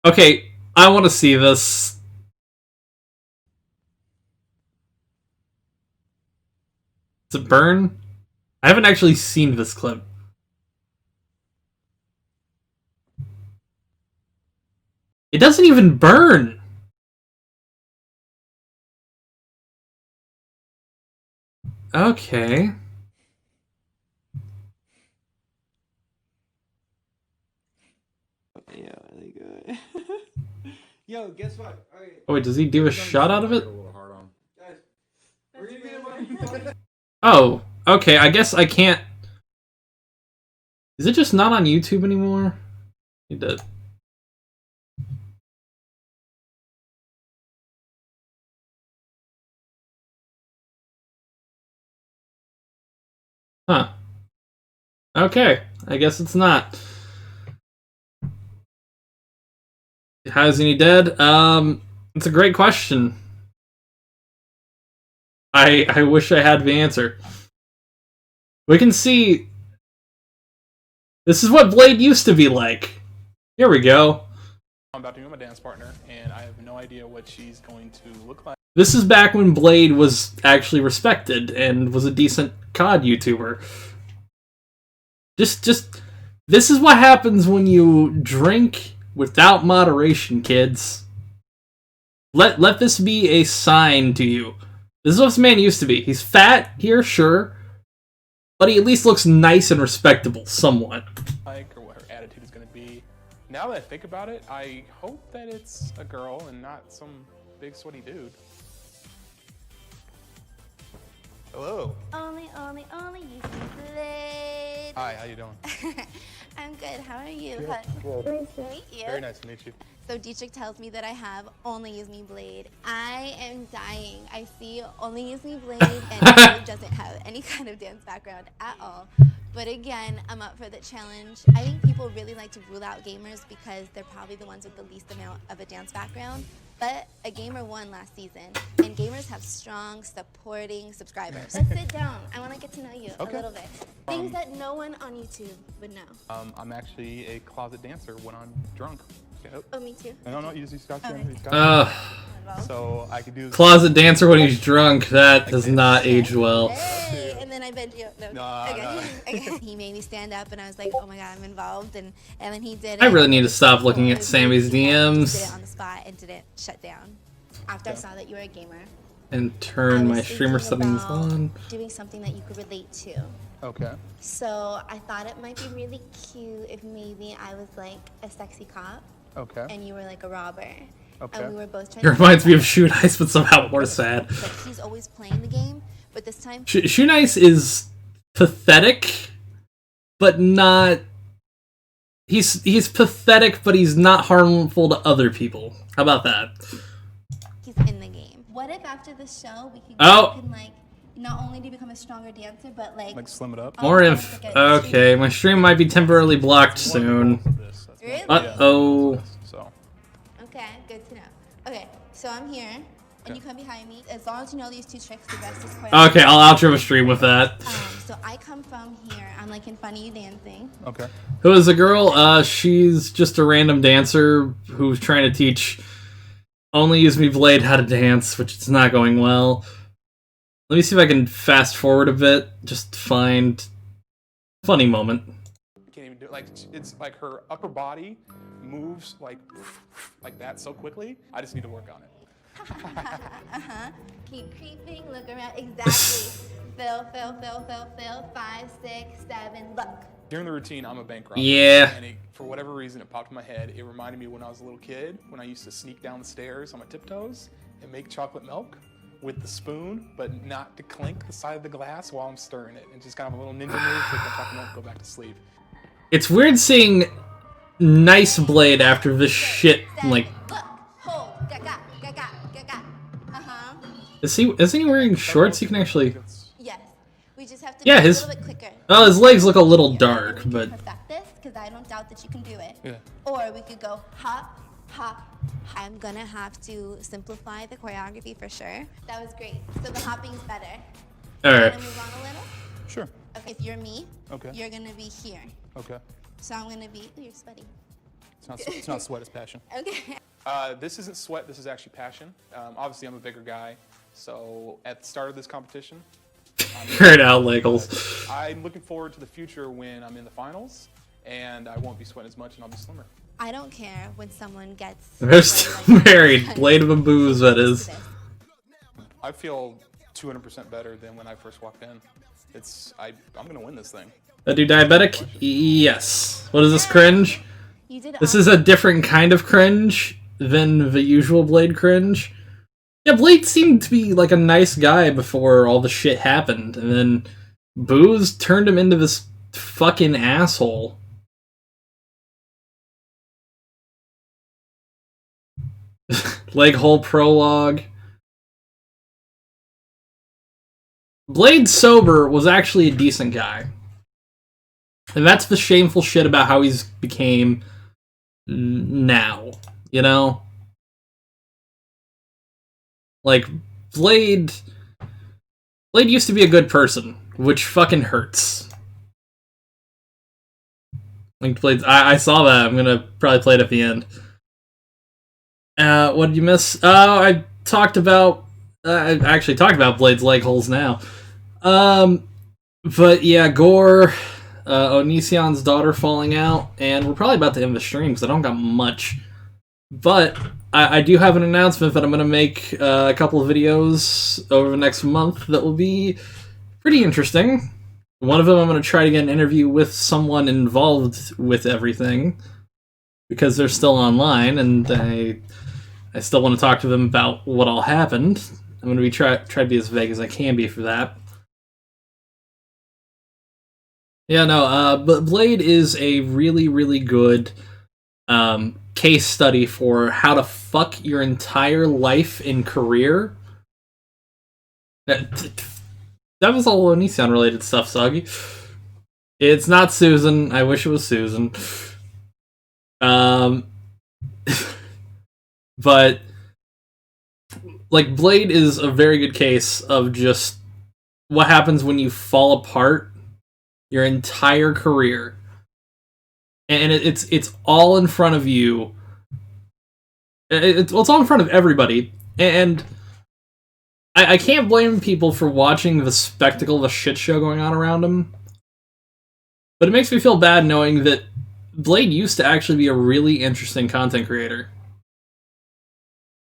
Okay, I want to see this. Does it burn? I haven't actually seen this clip. It doesn't even burn! Okay. Yeah, they good. Yo, guess what? Okay. Oh wait, does he do a shot out of it? Guys, we're gonna be Oh, okay, I guess I can't... Is it just not on YouTube anymore? He did. Huh. Okay, I guess it's not. How is he dead? It's a great question. I wish I had the answer. We can see... This is what Blade used to be like. Here we go. I'm about to meet my dance partner, and I have no idea what she's going to look like. This is back when Blade was actually respected and was a decent COD YouTuber. Just, this is what happens when you drink without moderation, kids. Let this be a sign to you. This is what this man used to be. He's fat here, sure, but he at least looks nice and respectable, somewhat. Or what her attitude is going to be. Now that I think about it, I hope that it's a girl and not some big sweaty dude. Hello. Only use me blade. Hi, how you doing? I'm good. How are you? Good. Nice to meet you. Very nice to meet you. So Dietrich tells me that I have only use me blade. I am dying. I see only use me blade and he doesn't have any kind of dance background at all. But again, I'm up for the challenge. I think people really like to rule out gamers because they're probably the ones with the least amount of a dance background. But a gamer won last season, and gamers have strong, supporting subscribers. Let's sit down. I want to get to know you a little bit. Things that no one on YouTube would know. I'm actually a closet dancer when I'm drunk. Yep. Oh, me too. No, you just got Okay. So I could do this. Closet dancer when he's drunk. That does not age well. Hey, and then I bend you. No. No, Okay. no. Okay. He made me stand up, and I was like, "Oh my god, I'm involved." And then he did. I it. really need to stop looking at Sammy's He did DMs it on the spot and didn't shut down. After I saw that you were a gamer, and I turn was my streamer thinking settings about on. doing something that you could relate to. Okay. So I thought it might be really cute if maybe I was like a sexy cop Okay. and you were like a robber. Okay. And we were both trying It reminds me of Shoot Ice, but somehow more sad. But he's always playing the game, but this time Shoot Ice is pathetic, but not. He's pathetic, but he's not harmful to other people. How about that? he's in the game. What if after the show we could, Oh. you can like not only do you become a stronger dancer, but like Slim it up. More inf. Okay, my stream might be temporarily blocked soon. Really? Uh-oh. So. Okay, good to know. Okay, so I'm here, and you come behind me. As long as you know these two tricks, the rest is choreography. Okay, I'll outro a stream with that. So I come from here. I'm like in front of you dancing. Okay. Who is the girl? She's just a random dancer who's trying to teach Only Use Me Blade how to dance, which is not going well. Let me see if I can fast forward a bit, just find funny moment. Can't even do it. Like it's like her upper body moves like that so quickly. I just need to work on it. Keep creeping, look around. Exactly. Fill. 5, 6, 7, look. During the routine, I'm a bank robber. Yeah. And for whatever reason, it popped in my head. It reminded me when I was a little kid, when I used to sneak down the stairs on my tiptoes and make chocolate milk with the spoon, but not to clink the side of the glass while I'm stirring it. And just kind of a little ninja move, take my chocolate milk, go back to sleep. It's weird seeing Nice Blade after this shit, like... Look, hold, gaga. Is he wearing shorts? He can actually... Yes. We just have to Yeah, be his- a little bit quicker. Oh, his legs look a little dark, We but... can perfect this, because I don't doubt that you can do it. Yeah. Or we could go hop. I'm gonna have to simplify the choreography for sure. That was great. So the hopping's better. Alright. Wanna move on a little? Sure. Okay, if you're me, Okay. you're gonna be here. Okay. So I'm gonna be, ooh, you're sweaty. It's not sweat, it's passion. Okay. This isn't sweat, this is actually passion. Obviously, I'm a bigger guy, so at the start of this competition, Right out, Legals. I'm looking forward to the future when I'm in the finals, and I won't be sweating as much, and I'll be slimmer. I don't care when someone gets. They're still married. Blade of a booze, that is. I feel 200% better than when I first walked in. I'm gonna win this thing. That dude diabetic? Yes. What is this cringe? You did. This is a different kind of cringe than the usual Blade cringe. Yeah, Blade seemed to be like a nice guy before all the shit happened, and then Booze turned him into this fucking asshole. Leg hole prologue. Blade sober was actually a decent guy. And that's the shameful shit about how he's became now, you know? Like, Blade used to be a good person, which fucking hurts. Linked Blades, I saw that, I'm gonna probably play it at the end. What did you miss? Oh, I actually talked about Blade's leg holes now. But yeah, Gore, Onision's daughter falling out, and we're probably about to end the stream because I don't got much. But I do have an announcement that I'm going to make a couple of videos over the next month that will be pretty interesting. One of them I'm going to try to get an interview with someone involved with everything because they're still online, and I still want to talk to them about what all happened. I'm going to try to be as vague as I can be for that. Yeah, no, but Blade is a really, really good case study for how to fuck your entire life and career. That was all Onision related stuff, Soggy. It's not Susan. I wish it was Susan. But like Blade is a very good case of just what happens when you fall apart your entire career, and it's all in front of you. It's all in front of everybody, and I can't blame people for watching the spectacle of a shit show going on around them. But it makes me feel bad knowing that Blade used to actually be a really interesting content creator.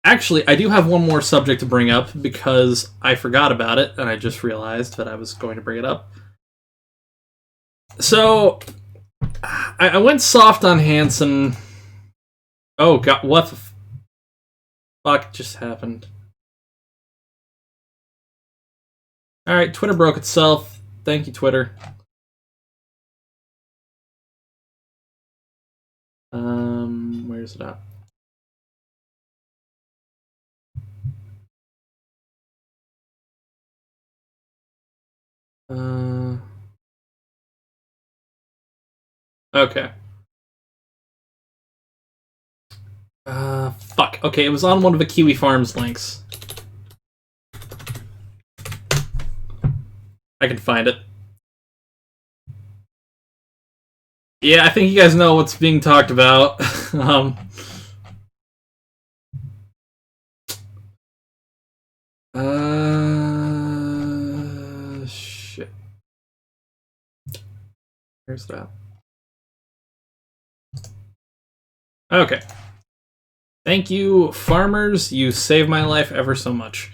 Actually, I do have one more subject to bring up because I forgot about it, and I just realized that I was going to bring it up. So, I went soft on Hanson. Oh, God, what the fuck just happened? Alright, Twitter broke itself. Thank you, Twitter. Where's it at? Okay. Fuck. Okay, it was on one of the Kiwi Farms links. I can find it. Yeah, I think you guys know what's being talked about. Shit. Where's that? Okay. Thank you, farmers. You saved my life ever so much.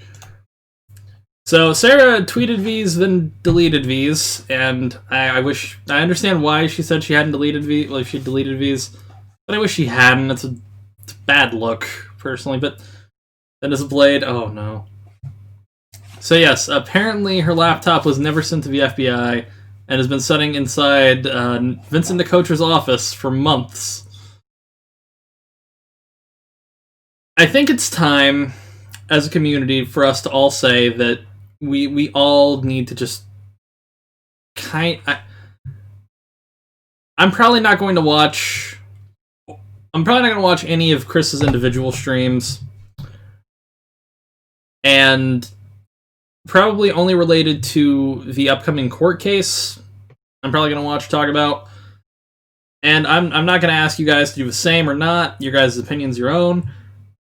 So Sarah tweeted these, then deleted these, and I understand why she said she hadn't deleted these. Well, she deleted these, but I wish she hadn't. It's a bad look, personally. But then as a Blade, oh no. So yes, apparently her laptop was never sent to the FBI and has been sitting inside Vincent DeCotra's office for months. I think it's time, as a community, for us to all say that we all need to just I'm probably not going to watch any of Chris's individual streams, and probably only related to the upcoming court case I'm probably going to talk about. And I'm not going to ask you guys to do the same or not. Your guys' opinion's your own.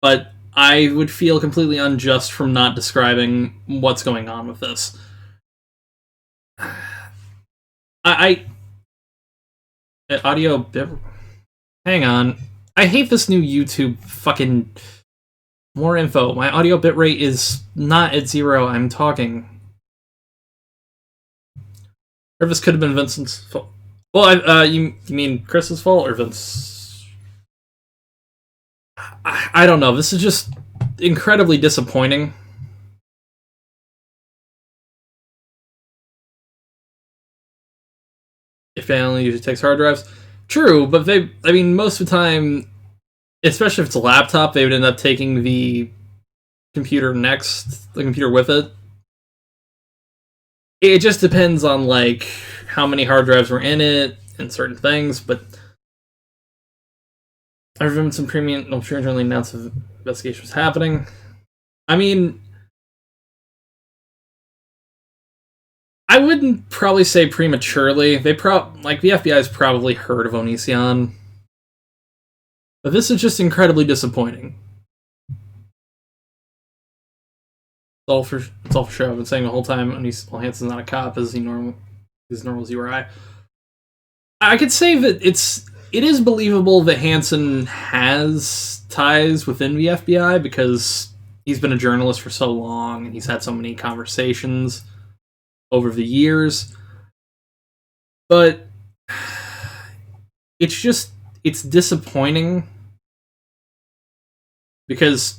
But I would feel completely unjust from not describing what's going on with this. Audio bit... Hang on. I hate this new YouTube fucking... More info. My audio bitrate is not at 0. I'm talking. Or this could have been Vincent's fault. Well, you mean Chris's fault or Vince? I don't know. This is just incredibly disappointing. If it only usually takes hard drives. True, but most of the time, especially if it's a laptop, they would end up taking the computer with it. It just depends on, like, how many hard drives were in it and certain things, but I remember some prematurely announced the investigation was happening. I mean, I wouldn't probably say prematurely. The FBI's probably heard of Onision. But this is just incredibly disappointing. It's all for show. I've been saying the whole time Hanson's not a cop as normal as you or I. I could say that it is believable that Hanson has ties within the FBI because he's been a journalist for so long and he's had so many conversations over the years. But it's disappointing because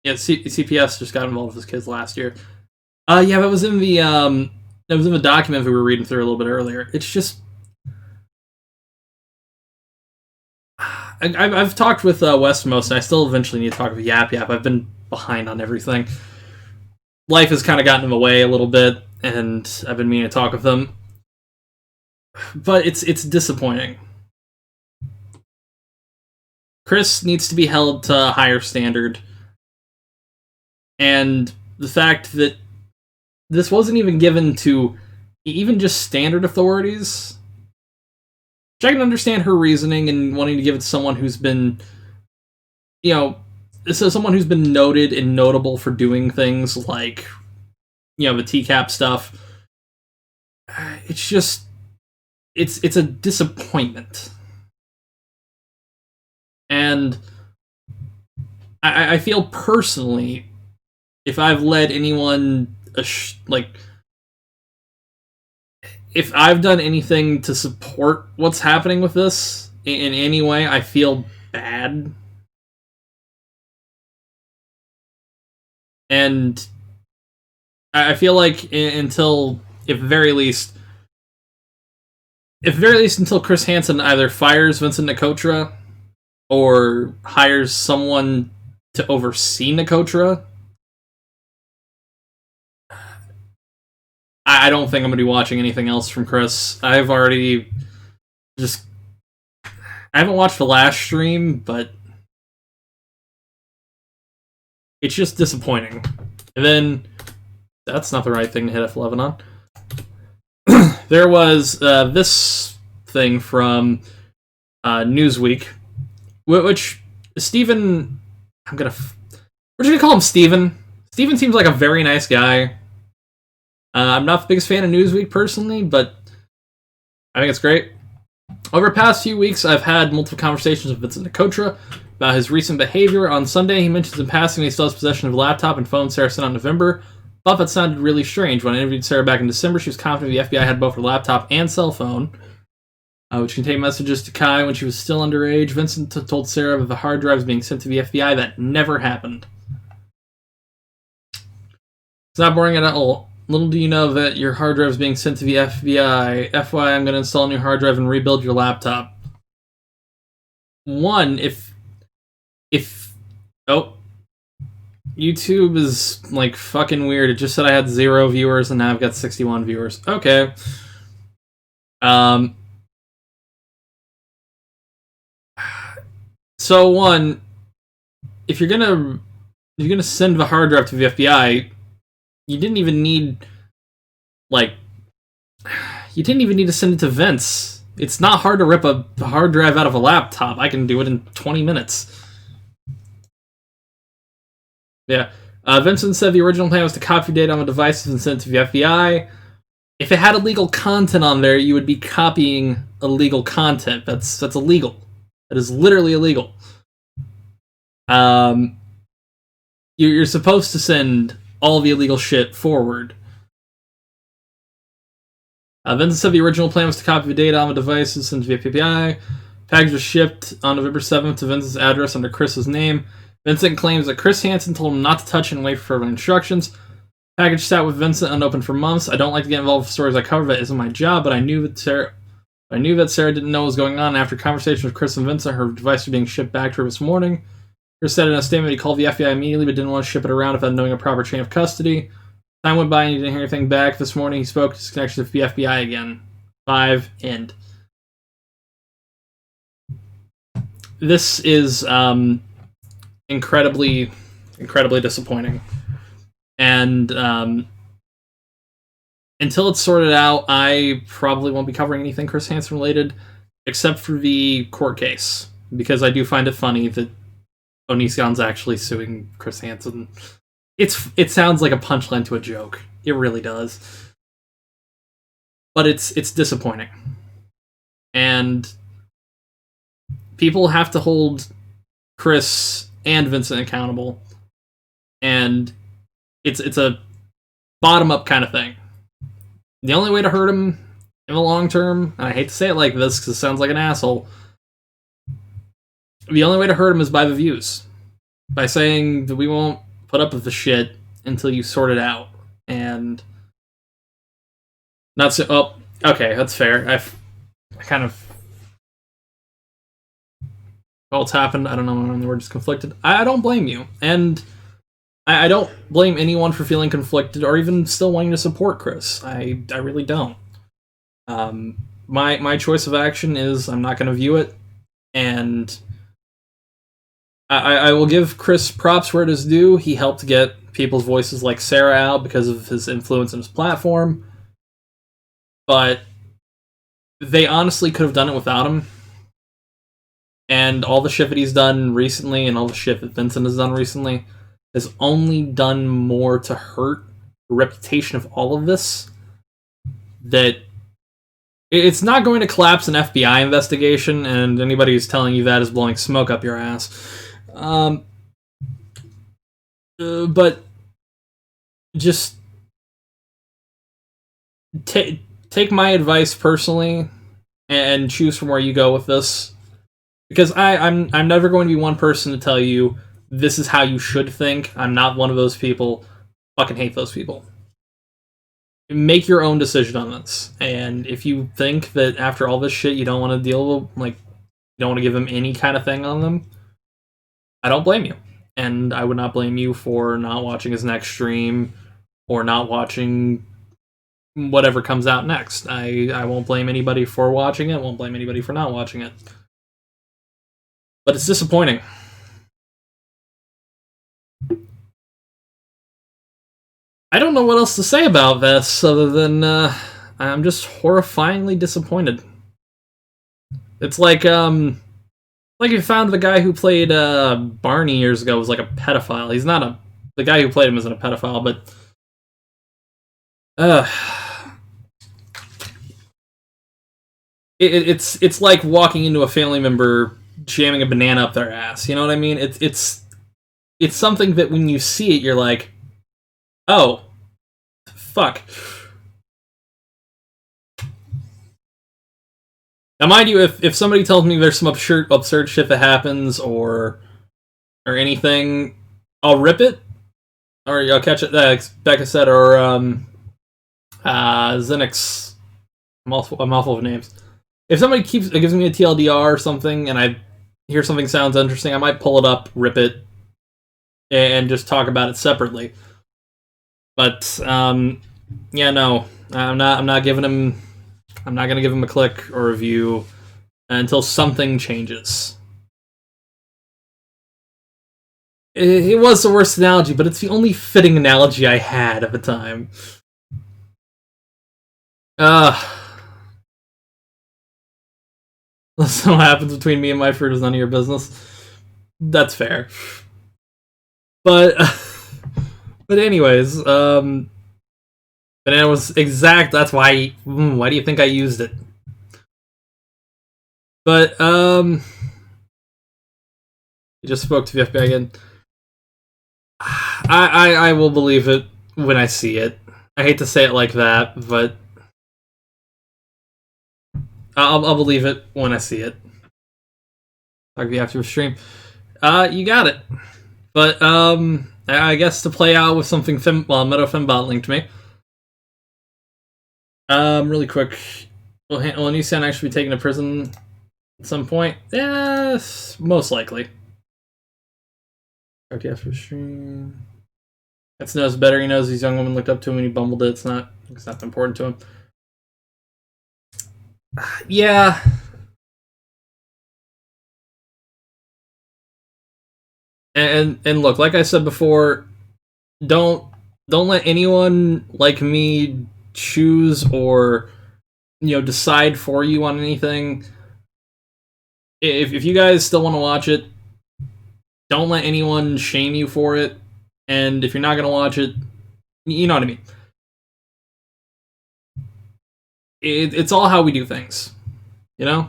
CPS just got involved with his kids last year. Yeah, that was in the It was in the document we were reading through a little bit earlier. It's just... I've talked with Westmost, and I still eventually need to talk with Yap Yap. I've been behind on everything. Life has kind of gotten in the way a little bit, and I've been meaning to talk with them. But it's disappointing. Chris needs to be held to a higher standard. And the fact that this wasn't even given to even just standard authorities, which I can understand her reasoning and wanting to give it to someone who's been, someone who's been noted and notable for doing things like, the TCAP stuff. It's just, it's a disappointment. And I feel personally, if I've led anyone, if I've done anything to support what's happening with this in any way, I feel bad. And I feel like until Chris Hansen either fires Vincent Nicotra or hires someone to oversee Nicotra, I don't think I'm going to be watching anything else from Chris. I haven't watched the last stream, but it's just disappointing. And then, that's not the right thing to hit F11 on. There was this thing from Newsweek, which Steven, we're just going to call him Steven. Steven seems like a very nice guy. I'm not the biggest fan of Newsweek personally, but I think it's great. Over the past few weeks, I've had multiple conversations with Vincent Nicotra about his recent behavior. On Sunday, he mentions in passing that he still has possession of a laptop and phone Sarah sent out in November. Thought that sounded really strange. When I interviewed Sarah back in December, she was confident the FBI had both her laptop and cell phone, which contained messages to Kai when she was still underage. Vincent told Sarah that the hard drive was being sent to the FBI. That never happened. It's not boring at all. Little do you know that your hard drive is being sent to the FBI. FYI, I'm going to install a new hard drive and rebuild your laptop. One, YouTube is, like, fucking weird. It just said I had 0 viewers, and now I've got 61 viewers. Okay. So, one, if you're gonna send the hard drive to the FBI, you didn't even need to send it to Vince. It's not hard to rip a hard drive out of a laptop. I can do it in 20 minutes. Yeah. Vincent said the original plan was to copy data on the devices and send it to the FBI. If it had illegal content on there, you would be copying illegal content. That's illegal. That is literally illegal. You're supposed to send all the illegal shit forward. Vincent said the original plan was to copy the data on the devices sent to the FBI. Package was shipped on November 7th to Vince's address under Chris's name. Vincent claims that Chris Hansen told him not to touch and wait for further instructions. Package sat with Vincent unopened for months. I don't like to get involved with stories I cover. That isn't my job, but I knew that Sarah didn't know what was going on. After conversation with Chris and Vincent, her device was being shipped back to her this morning. Chris said in a statement he called the FBI immediately, but didn't want to ship it around without knowing a proper chain of custody. Time went by and he didn't hear anything back. This morning he spoke to his connection with the FBI again. 5 end. This is incredibly disappointing. And until it's sorted out, I probably won't be covering anything Chris Hansen related, except for the court case, because I do find it funny that Onision's actually suing Chris Hansen. It sounds like a punchline to a joke. It really does. But it's disappointing. And people have to hold Chris and Vincent accountable. And it's a bottom-up kind of thing. The only way to hurt him in the long term, and I hate to say it like this because it sounds like an asshole, the only way to hurt him is by the views. By saying that we won't put up with the shit until you sort it out. And Not so. Oh, okay, that's fair. I kind of. Well, it's happened. I don't know when the word is conflicted. I don't blame you, and I don't blame anyone for feeling conflicted or even still wanting to support Chris. I really don't. My choice of action is I'm not going to view it, and I will give Chris props where it is due. He helped get people's voices like Sarah out because of his influence and his platform, but they honestly could have done it without him. And all the shit that he's done recently and all the shit that Vincent has done recently has only done more to hurt the reputation of all of this. That it's not going to collapse an FBI investigation, and anybody who's telling you that is blowing smoke up your ass. But just take my advice personally and choose from where you go with this. Because I'm never going to be one person to tell you this is how you should think. I'm not one of those people. Fucking hate those people. Make your own decision on this. And if you think that after all this shit you don't want to deal with, like, you don't want to give them any kind of thing on them, I don't blame you. And I would not blame you for not watching his next stream or not watching whatever comes out next. I won't blame anybody for watching it. Won't blame anybody for not watching it. But it's disappointing. I don't know what else to say about this other than I'm just horrifyingly disappointed. It's like you found the guy who played Barney years ago was like a pedophile. He's not the guy who played him isn't a pedophile, but it's like walking into a family member jamming a banana up their ass. You know what I mean? It's something that when you see it, you're like, oh, fuck. Now, mind you, if somebody tells me there's some absurd shit that happens or anything, I'll rip it, or I'll catch it. Becca said, or Zenix. I'm awful of names. If somebody gives me a TLDR or something, and I hear something sounds interesting, I might pull it up, rip it, and just talk about it separately. But yeah, no, I'm not giving him. I'm not gonna give him a click or review until something changes. It was the worst analogy, but it's the only fitting analogy I had at the time. That's what happens between me and my fruit is none of your business. That's fair. But anyways, banana was exact. That's why. Why do you think I used it? But you just spoke to the FBI again. I will believe it when I see it. I hate to say it like that, but I'll believe it when I see it. Talk to you after the stream. You got it. But I guess to play out with something Meadow Fembot linked me. Really quick. Will Onision actually be taken to prison at some point? Yes, most likely. Talk to you after the stream. That's knows better. He knows these young women looked up to him and he bumbled it. It's not important to him. Yeah. And look, like I said before, don't let anyone like me choose or decide for you on anything. If you guys still want to watch it, don't let anyone shame you for it. And if you're not gonna watch it, you know what I mean. It's all how we do things, Little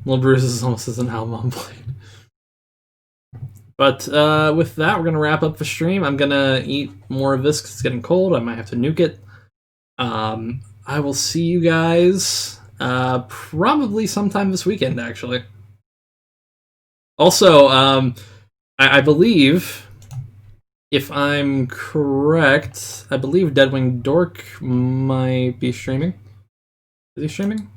Bruce is almost as an album on Blade. But with that, we're going to wrap up the stream. I'm going to eat more of this because it's getting cold. I might have to nuke it. I will see you guys probably sometime this weekend, actually. Also, I believe, if I'm correct, I believe Deadwing Dork might be streaming. Is he streaming?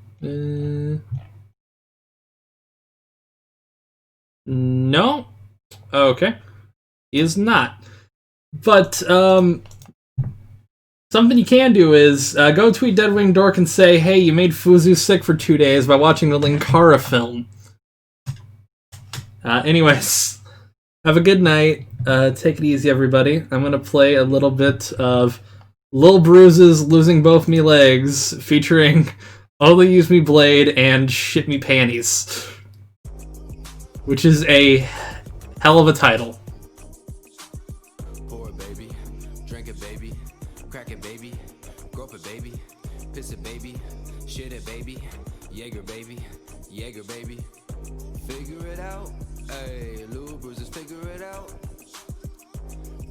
No. Okay. He is not. But something you can do is go tweet Deadwing Dork and say, "Hey, you made Fuzu sick for 2 days by watching the Linkara film." Anyways, have a good night. Take it easy, everybody. I'm gonna play a little bit of Lil Bruise's "Losing Both Me Legs" featuring Only Use Me Blade and Shit Me Panties, which is a hell of a title. Pour it, baby. Drink it, baby. Crack it, baby. Grope it, baby. Piss it, baby. Shit it, baby. Jaeger, baby. Jaeger, baby. Figure it out. Ayy, Lil Bruises, figure it out.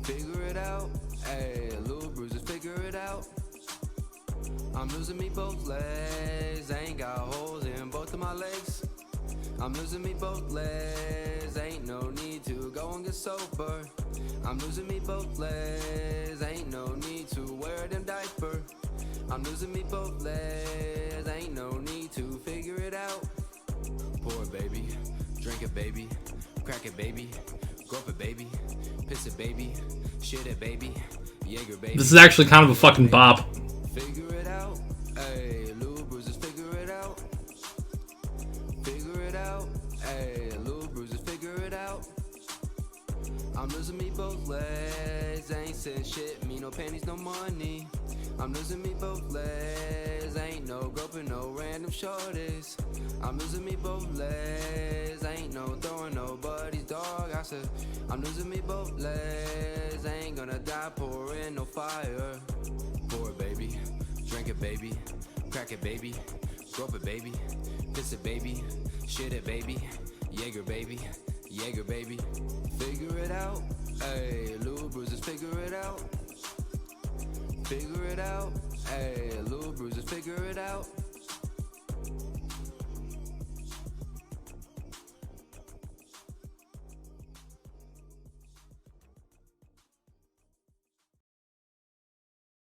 Figure it out. Ayy, Lil Bruises, figure it out. I'm losing me both legs. I ain't got holes in both of my legs. I'm losing me both legs. Ain't no need to go and get sober. I'm losing me both legs. Ain't no need to wear them diaper. I'm losing me both legs. Ain't no need to figure it out. Pour it, baby. Drink it, baby. Crack it, baby. Grope it, baby. Piss it, baby. Shit it, baby. Jaeger, baby. This is actually kind of a fucking bop. Figure it out. Ayy, Lil Bruises, figure it out. Figure it out. Ayy, Lil Bruises, figure it out. I'm losing me both legs. Ain't saying shit, me no panties, no money. I'm losing me both legs. Ain't no groping, no random shorties. I'm losing me both legs. Ain't no throwing nobody's dog. I said, I'm losing me both legs. Ain't gonna die pouring no fire. Pour it, baby. Drink it, baby. Crack it, baby. Grope it, baby. Piss it, baby. Shit it, baby. Jaeger, baby. Jaeger, baby. Figure it out. Ayy, Lil Bruises, figure it out. Figure it out. Ayy, Lil Bruises, figure it out.